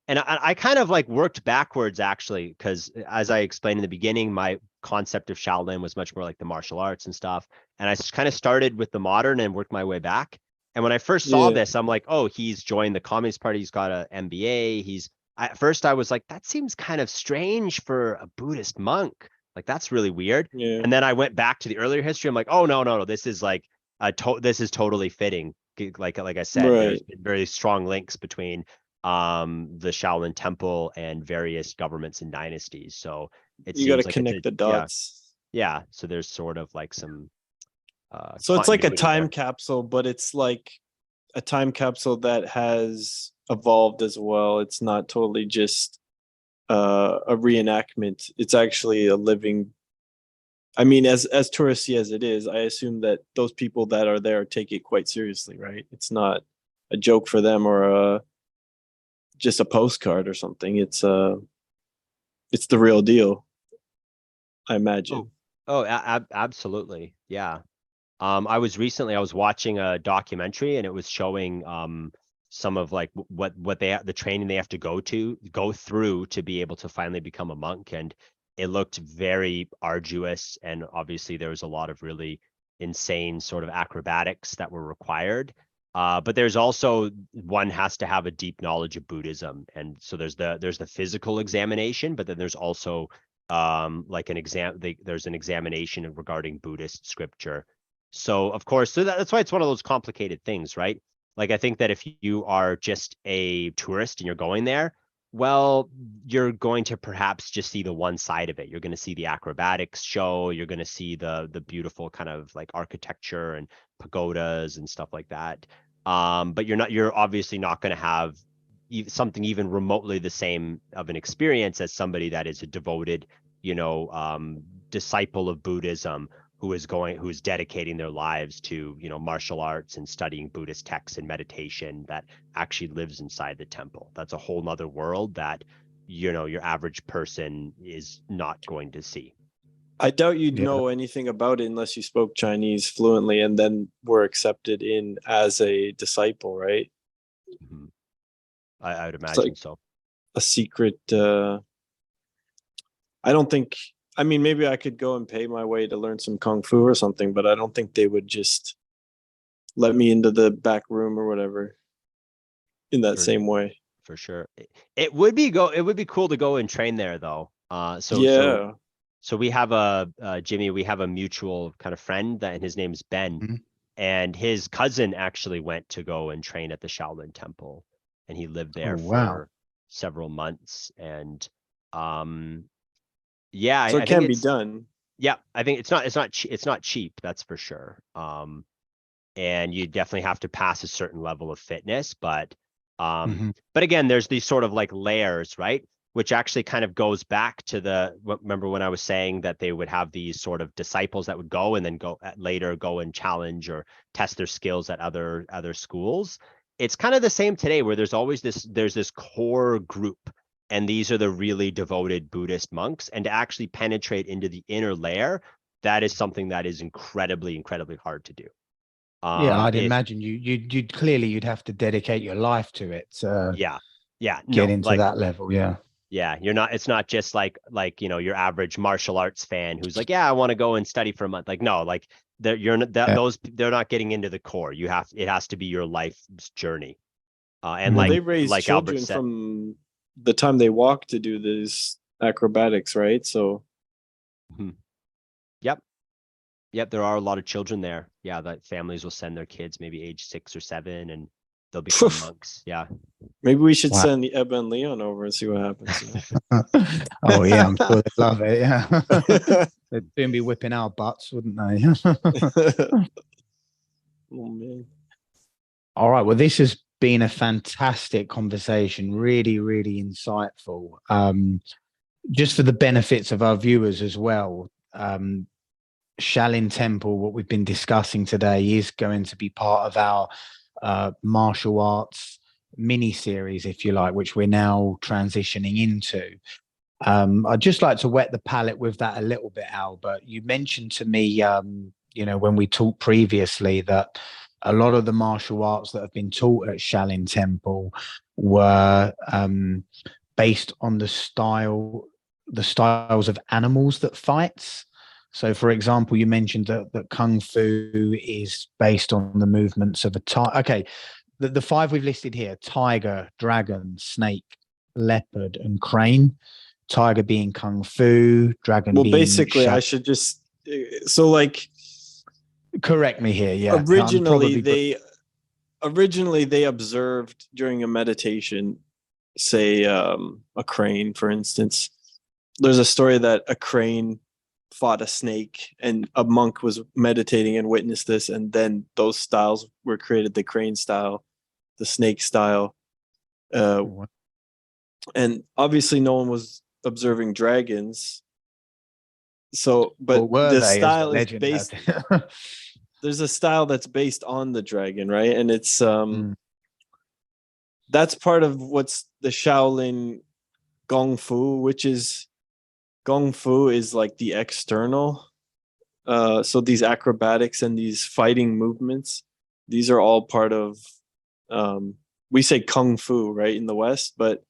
And I kind of like worked backwards actually, because as I explained in the beginning, my concept of Shaolin was much more like the martial arts and stuff. And I kind of started with the modern and worked my way back. And when I first saw this, I'm like, oh, he's joined the Communist Party. He's got an MBA. At first I was like, that seems kind of strange for a Buddhist monk. Like, that's really weird. Yeah. And then I went back to the earlier history. I'm like, oh, no. This is like, this is totally fitting. Like I said, there's been very strong links between the Shaolin Temple and various governments and dynasties. So you got to connect the dots. Yeah. So there's sort of like some. So it's like a time capsule, but it's like a time capsule that has evolved as well. It's not totally just a reenactment. It's actually a living I mean, as touristy as it is, I assume that those people that are there take it quite seriously, right? It's not a joke for them or just a postcard or something. It's the real deal, I imagine. Absolutely. Yeah. I was watching a documentary, and it was showing some of like what the training they have to go through to be able to finally become a monk. And it looked very arduous. And obviously there was a lot of really insane sort of acrobatics that were required. But there's also, one has to have a deep knowledge of Buddhism. And so there's the physical examination, but then there's also like there's an examination regarding Buddhist scripture. So of course, that's why it's one of those complicated things, right? Like, I think that if you are just a tourist and you're going there, well, you're going to perhaps just see the one side of it. You're going to see the acrobatics show. You're going to see the beautiful kind of like architecture and pagodas and stuff like that. But you're obviously not going to have something even remotely the same of an experience as somebody that is a devoted, disciple of Buddhism, who's dedicating their lives to, martial arts and studying Buddhist texts and meditation, that actually lives inside the temple. That's a whole nother world that, your average person is not going to see. I doubt you'd Yeah. know anything about it unless you spoke Chinese fluently and then were accepted in as a disciple, right? Mm-hmm. I would imagine so. A secret. I don't think. I mean, maybe I could go and pay my way to learn some kung fu or something, but I don't think they would just let me into the back room or whatever in that same way. For sure. It would be cool to go and train there, though. So we have Jimmy, we have a mutual kind of friend, and his name's Ben. Mm-hmm. And his cousin actually went to go and train at the Shaolin Temple, and he lived there for several months. And yeah, so I it can think be done. Yeah, I think it's not cheap, that's for sure. And you definitely have to pass a certain level of fitness, but again, there's these sort of like layers, right? Which actually kind of goes back to remember when I was saying that they would have these sort of disciples that would go and then later go and challenge or test their skills at other schools. It's kind of the same today, where there's always this core group, and these are the really devoted Buddhist monks. And to actually penetrate into the inner layer, that is something that is incredibly, incredibly hard to do. I'd imagine you'd clearly you'd have to dedicate your life to it to get into that level. Yeah, it's not just like your average martial arts fan who's like, yeah, I want to go and study for a month. Like, no, like they're not getting into the core. It has to be your life's journey. And they raise children from the time they walk to do these acrobatics, right? So Yep, there are a lot of children there. Yeah, that families will send their kids maybe age 6 or 7, and they'll become monks. Yeah. Maybe we should send Ebba and Leon over and see what happens. Oh yeah, I'm sure they'd love it. Yeah, they'd soon be whipping our butts, wouldn't they? Oh man! All right. Well, this has been a fantastic conversation. Really, really insightful. Just for the benefits of our viewers as well. Shaolin Temple, what we've been discussing today, is going to be part of our martial arts mini series, if you like, which we're now transitioning into. I'd just like to wet the palate with that a little bit, Albert. You mentioned to me, when we talked previously, that a lot of the martial arts that have been taught at Shaolin Temple were based on the styles of animals that fights. So, for example, you mentioned that Kung Fu is based on the movements of a tiger. Okay, the 5 we've listed here: tiger, dragon, snake, leopard, and crane. Tiger being Kung Fu, dragon being... Well, basically, I should just... So, like... Correct me here, yeah. Originally, they observed during a meditation, say, a crane, for instance. There's a story that a crane fought a snake, and a monk was meditating and witnessed this, and then those styles were created: the crane style, the snake style, and obviously no one was observing dragons So, but Or were the they, as style is legend based. has it? There's a style that's based on the dragon, right? And it's Mm. that's part of what's the Shaolin Gong Fu, which is Gong Fu is like the external. So these acrobatics and these fighting movements, these are all part of. We say Kung Fu, right, in the West, but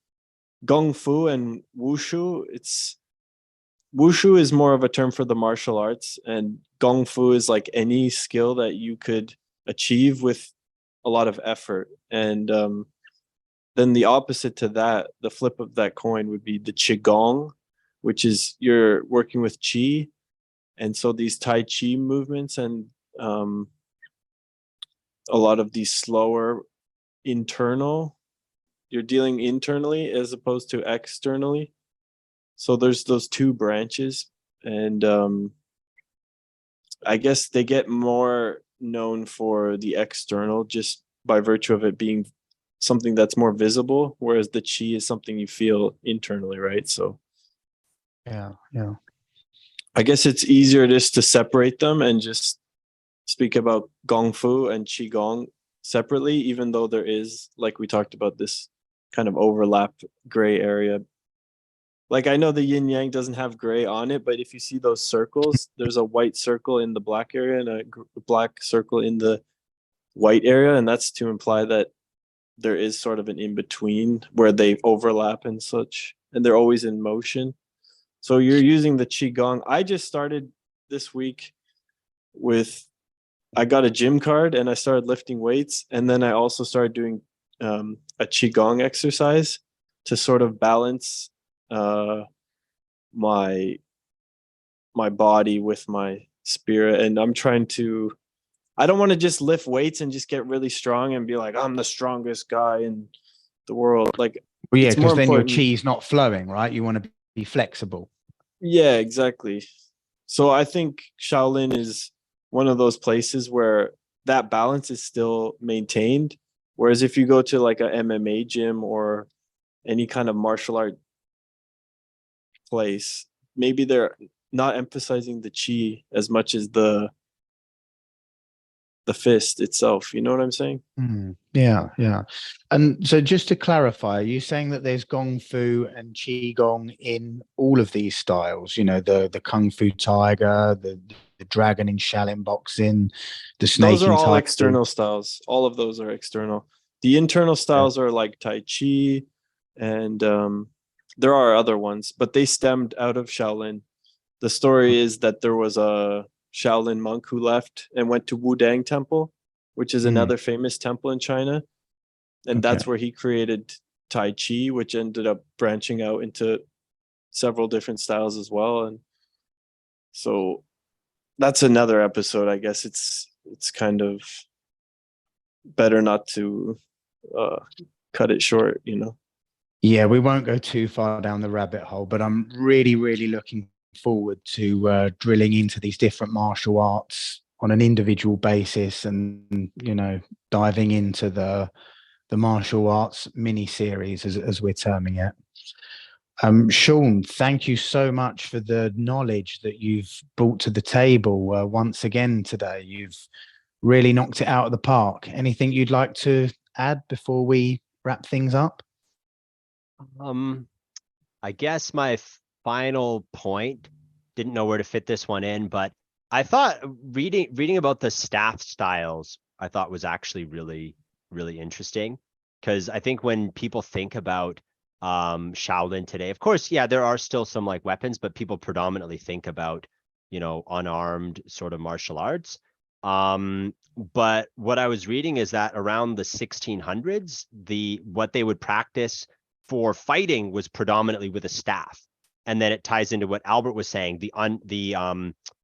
Gong Fu and Wushu, Wushu is more of a term for the martial arts, and Gong Fu is like any skill that you could achieve with a lot of effort. And then the opposite to that, the flip of that coin would be the Qigong, which is you're working with Qi. And so these Taichi movements and a lot of these slower internal, you're dealing internally as opposed to externally. So there's those two branches. And I guess they get more known for the external just by virtue of it being something that's more visible, whereas the Qi is something you feel internally, right? So Yeah. I guess it's easier just to separate them and just speak about Gong Fu and Qigong separately, even though there is, like we talked about, this kind of overlap gray area. Like I know the yin yang doesn't have gray on it, but if you see those circles, there's a white circle in the black area and a black circle in the white area, and that's to imply that there is sort of an in between where they overlap and such, and they're always in motion. So you're using the Qigong. I just started this week with, I got a gym card and I started lifting weights, and then I also started doing a Qigong exercise to sort of balance my body with my spirit. And I'm trying to, I don't want to just lift weights and just get really strong and be like, I'm the strongest guy in the world. Like, Well, yeah, it's more because then your important. chi's not flowing, right? You want to be flexible. Yeah, exactly. So I think Shaolin is one of those places where that balance is still maintained. Whereas if you go to like a MMA gym or any kind of martial art place, maybe they're not emphasizing the chi as much as the fist itself. You know what I'm saying? Yeah. And so just to clarify, are you saying that there's Gong Fu and Qigong in all of these styles? You know, the Kung Fu Tiger, the dragon in Shaolin boxing, the snake Those are in all Tai. external styles. All of those are external. The internal styles are like Tai Chi, and there are other ones, but they stemmed out of Shaolin. The story is that there was a Shaolin monk who left and went to Wudang Temple, which is another famous temple in China. And that's where he created Tai Chi, which ended up branching out into several different styles as well. And so that's another episode. I guess it's kind of better not to cut it short, you know. Yeah, we won't go too far down the rabbit hole, but I'm really, really looking forward to drilling into these different martial arts on an individual basis, and you know, diving into the martial arts mini series as we're terming it. Shawn, thank you so much for the knowledge that you've brought to the table once again today. You've really knocked it out of the park. Anything you'd like to add before we wrap things up? I guess my final point, didn't know where to fit this one in, but I thought reading about the staff styles, I thought was actually really, really interesting. Because I think when people think about Shaolin today, of course, yeah, there are still some like weapons, but people predominantly think about, you know, unarmed sort of martial arts. But what I was reading is that around the 1600s, what they would practice for fighting was predominantly with a staff. And then it ties into what Albert was saying, the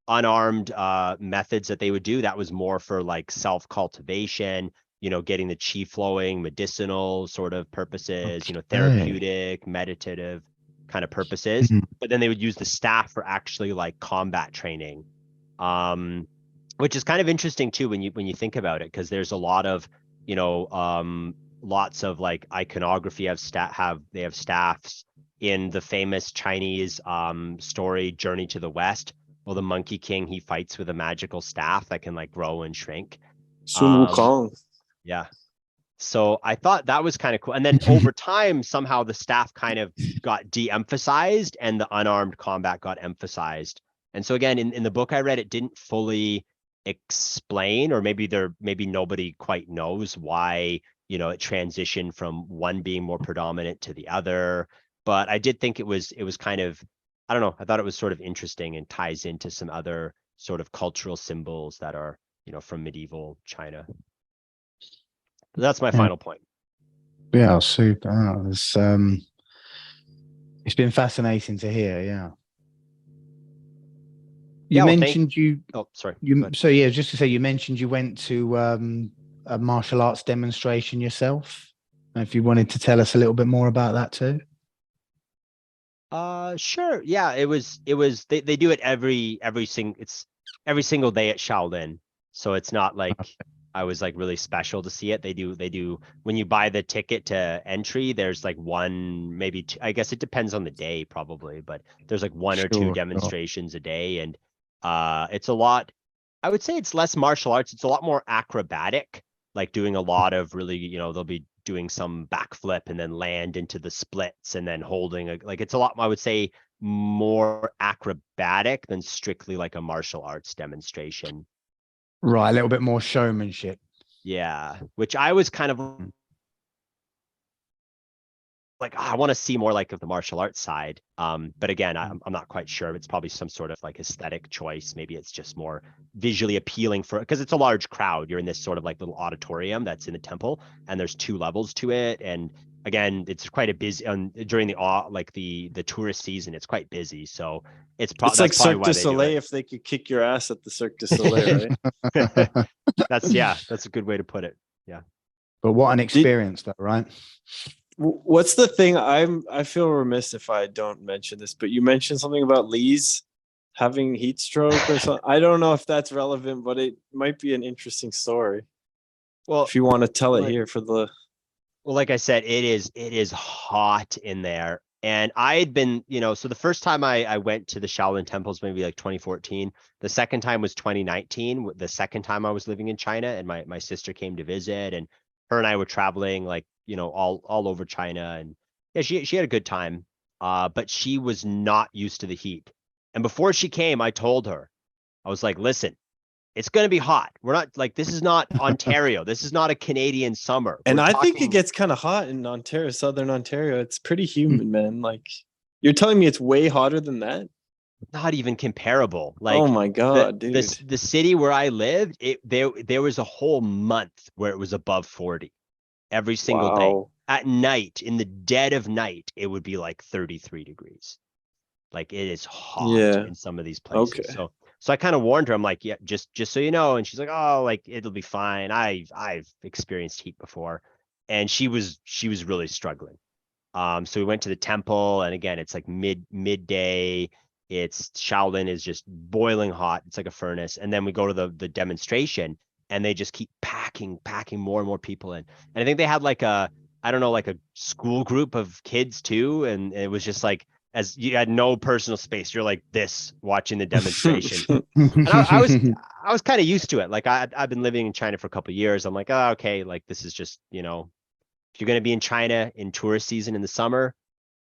unarmed methods that they would do, that was more for like self-cultivation, you know, getting the chi flowing, medicinal sort of purposes, you know, therapeutic, meditative kind of purposes. But then they would use the staff for actually like combat training, which is kind of interesting too when you think about it, because there's a lot of, you know, lots of like iconography have staffs in the famous Chinese story Journey to the West, well, the Monkey King, he fights with a magical staff that can like grow and shrink. Sun Wukong. Yeah. So I thought that was kind of cool. And then over time, somehow the staff kind of got de-emphasized and the unarmed combat got emphasized. And so again, in the book I read, it didn't fully explain, or maybe nobody quite knows why, you know, it transitioned from one being more predominant to the other. But I did think it was kind of, I don't know, I thought it was sort of interesting and ties into some other sort of cultural symbols that are, you know, from medieval China. That's my final point. Yeah, super. Oh, it's been fascinating to hear. Yeah. You mentioned you. Oh, sorry. So yeah, just to say, you mentioned you went to a martial arts demonstration yourself. If you wanted to tell us a little bit more about that too. Sure. Yeah, it was they do it every single day at Shaolin. So it's not like I was like really special to see it. They do when you buy the ticket to entry, there's like one, maybe two, I guess it depends on the day probably, but there's like one or two demonstrations a day. And it's a lot, I would say it's less martial arts. It's a lot more acrobatic, like doing a lot of really, you know, they'll be doing some backflip and then land into the splits and then holding like it's a lot, I would say, more acrobatic than strictly like a martial arts demonstration. Right, a little bit more showmanship. Yeah, which I was kind of like, I want to see more like of the martial arts side. But again, I'm not quite sure. It's probably some sort of like aesthetic choice. Maybe it's just more visually appealing for, because it's a large crowd. You're in this sort of like little auditorium that's in the temple, and there's 2 levels to it. And again, it's quite a busy during the tourist season. It's quite busy, so it's like Cirque du Soleil if they could kick your ass at the Cirque du Soleil, right? That's a good way to put it. Yeah. But what an experience, though, right? What's the thing? I feel remiss if I don't mention this, but you mentioned something about Lee's having heat stroke or something. I don't know if that's relevant, but it might be an interesting story. Well, if you want to tell it here for the. Well, like I said, it is hot in there. And I had been, you know, so the first time I went to the Shaolin temples, maybe like 2014. The second time was 2019. The second time I was living in China, and my sister came to visit, and her and I were traveling like, you know, all over China. And yeah, she had a good time. But she was not used to the heat. And before she came, I told her, I was like, listen, it's going to be hot. We're not like, this is not Ontario. This is not a Canadian summer. And I think it gets kind of hot in Ontario, Southern Ontario. It's pretty humid, man. Like, you're telling me it's way hotter than that? Not even comparable. Like, oh my God, dude. The city where I lived, there was a whole month where it was above 40 every single day. At night, in the dead of night, it would be like 33 degrees. Like, it is hot in some of these places. Okay. So I kind of warned her. I'm like, yeah, just so you know. And she's like, oh, like it'll be fine. I've experienced heat before. And she was really struggling. So we went to the temple, and again, it's like midday. It's Shaolin is just boiling hot. It's like a furnace. And then we go to the demonstration, and they just keep packing more and more people in. And I think they had like a school group of kids too. And it was just like, as you had no personal space, you're like this watching the demonstration. And I was kind of used to it. Like I've been living in China for a couple of years. I'm like, oh, okay, like this is just, you know, if you're going to be in China in tourist season in the summer,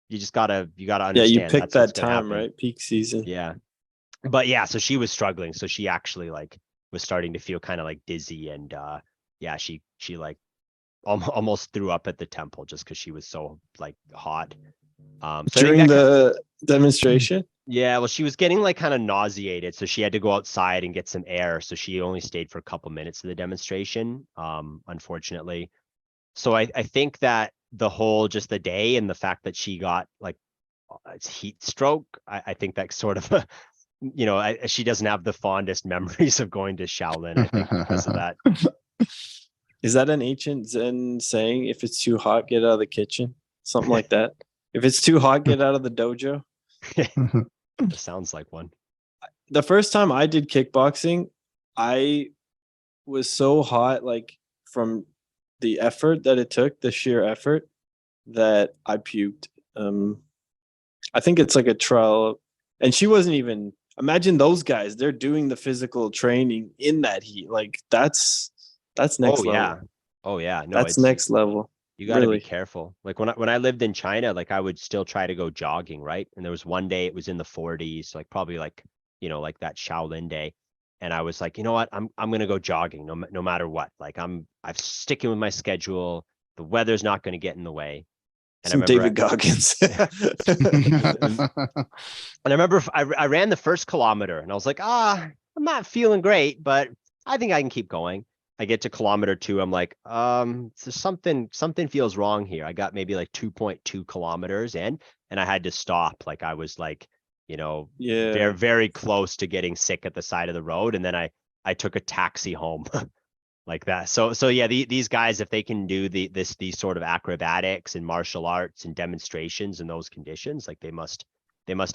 you gotta understand. Yeah, you pick that time, right? Peak season. Yeah. But yeah, so she was struggling. So she actually like was starting to feel kind of like dizzy, and yeah, she like almost threw up at the temple just because she was so like hot. So during the demonstration? Yeah, well, she was getting like kind of nauseated, so she had to go outside and get some air. So she only stayed for a couple minutes of the demonstration, unfortunately. So I think that the whole just the day and the fact that she got like it's heat stroke, I think that sort of, you know, she doesn't have the fondest memories of going to Shaolin, I think, because of that. Is that an ancient Zen saying? If it's too hot, get out of the kitchen, something like that. If it's too hot, get out of the dojo. It sounds like one. The first time I did kickboxing, I was so hot, like from the effort that it took, the sheer effort, that I puked. I think it's like a trial. And she wasn't even, imagine those guys, they're doing the physical training in that heat. Like that's next Oh level. yeah. Oh yeah. No, That's it's next level. you got to be Really. careful. Like when I lived in China, like I would still try to go jogging, right? And there was one day it was in the 40s, like probably like, like that Shaolin day. And I was like, you know what? I'm gonna go jogging no matter what. Like I'm sticking with my schedule. The weather's not going to get in the way. And I Some remember David Goggins. and I remember I ran the first kilometer and I was like, I'm not feeling great, but I think I can keep going. I get to kilometer 2. I'm like, so something feels wrong here. I got maybe like 2.2 kilometers in, and I had to stop. Like I was like, Yeah. very, very close to getting sick at the side of the road. And then I took a taxi home like that. So yeah, these guys, if they can do these sort of acrobatics and martial arts and demonstrations in those conditions, like they must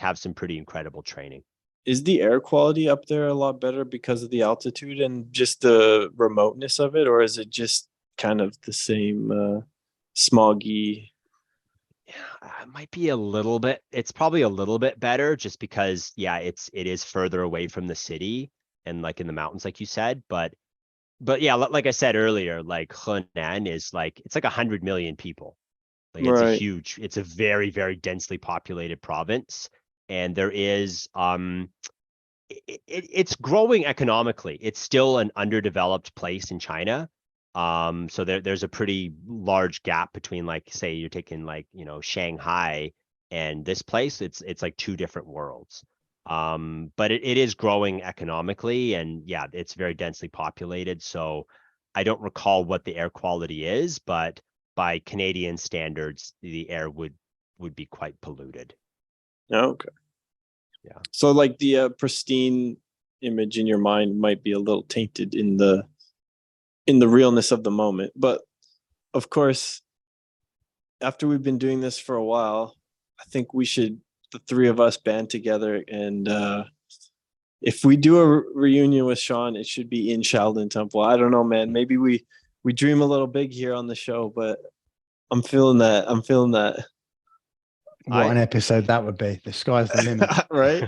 have some pretty incredible training. Is the air quality up there a lot better because of the altitude and just the remoteness of it, or is it just kind of the same smoggy? Yeah, it might be a little bit. It's probably a little bit better just because, yeah, it is further away from the city and like in the mountains, like you said. But yeah, like I said earlier, like Henan is like it's like 100 million people. Like Right. it's a very, very densely populated province, and there is it's growing economically. It's still an underdeveloped place in China. So there's a pretty large gap between, like, say you're taking like, Shanghai and this place. It's like two different worlds. But it is growing economically, and yeah, it's very densely populated. So I don't recall what the air quality is, but by Canadian standards, the air would be quite polluted. Okay. Yeah. So like the pristine image in your mind might be a little tainted in the realness of the moment. But of course, after we've been doing this for a while, I think we should, the three of us, band together, and if we do a reunion with Shawn, it should be in Shaolin Temple. I don't know, man. Maybe we dream a little big here on the show, but I'm feeling that. What an episode that would be. The sky's the limit. Right?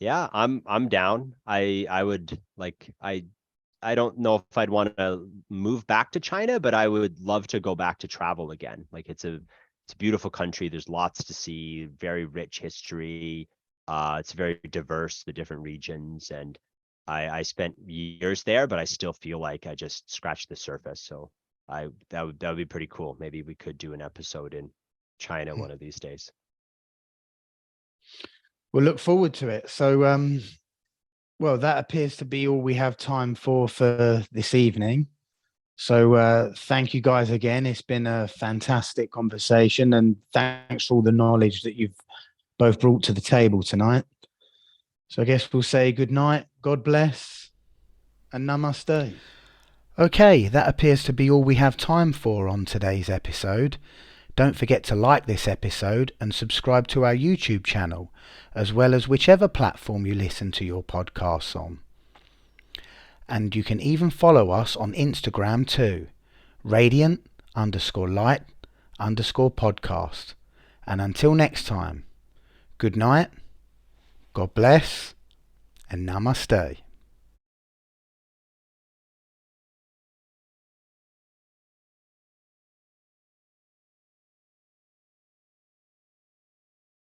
Yeah, I'm down. I would like I don't know if I'd want to move back to China, but I would love to go back to travel again. Like it's a beautiful country. There's lots to see, very rich history. It's very diverse, the different regions, and I spent years there, but I still feel like I just scratched the surface. So that would be pretty cool. Maybe we could do an episode in China one of these days. We'll look forward to it. So, well, that appears to be all we have time for this evening. So thank you guys again. It's been a fantastic conversation, and thanks for all the knowledge that you've both brought to the table tonight. So I guess we'll say good night, God bless, and namaste. Okay, that appears to be all we have time for on today's episode. Don't forget to like this episode and subscribe to our YouTube channel, as well as whichever platform you listen to your podcasts on. And you can even follow us on Instagram too, radiant_light_podcast. And until next time, good night, God bless, and namaste.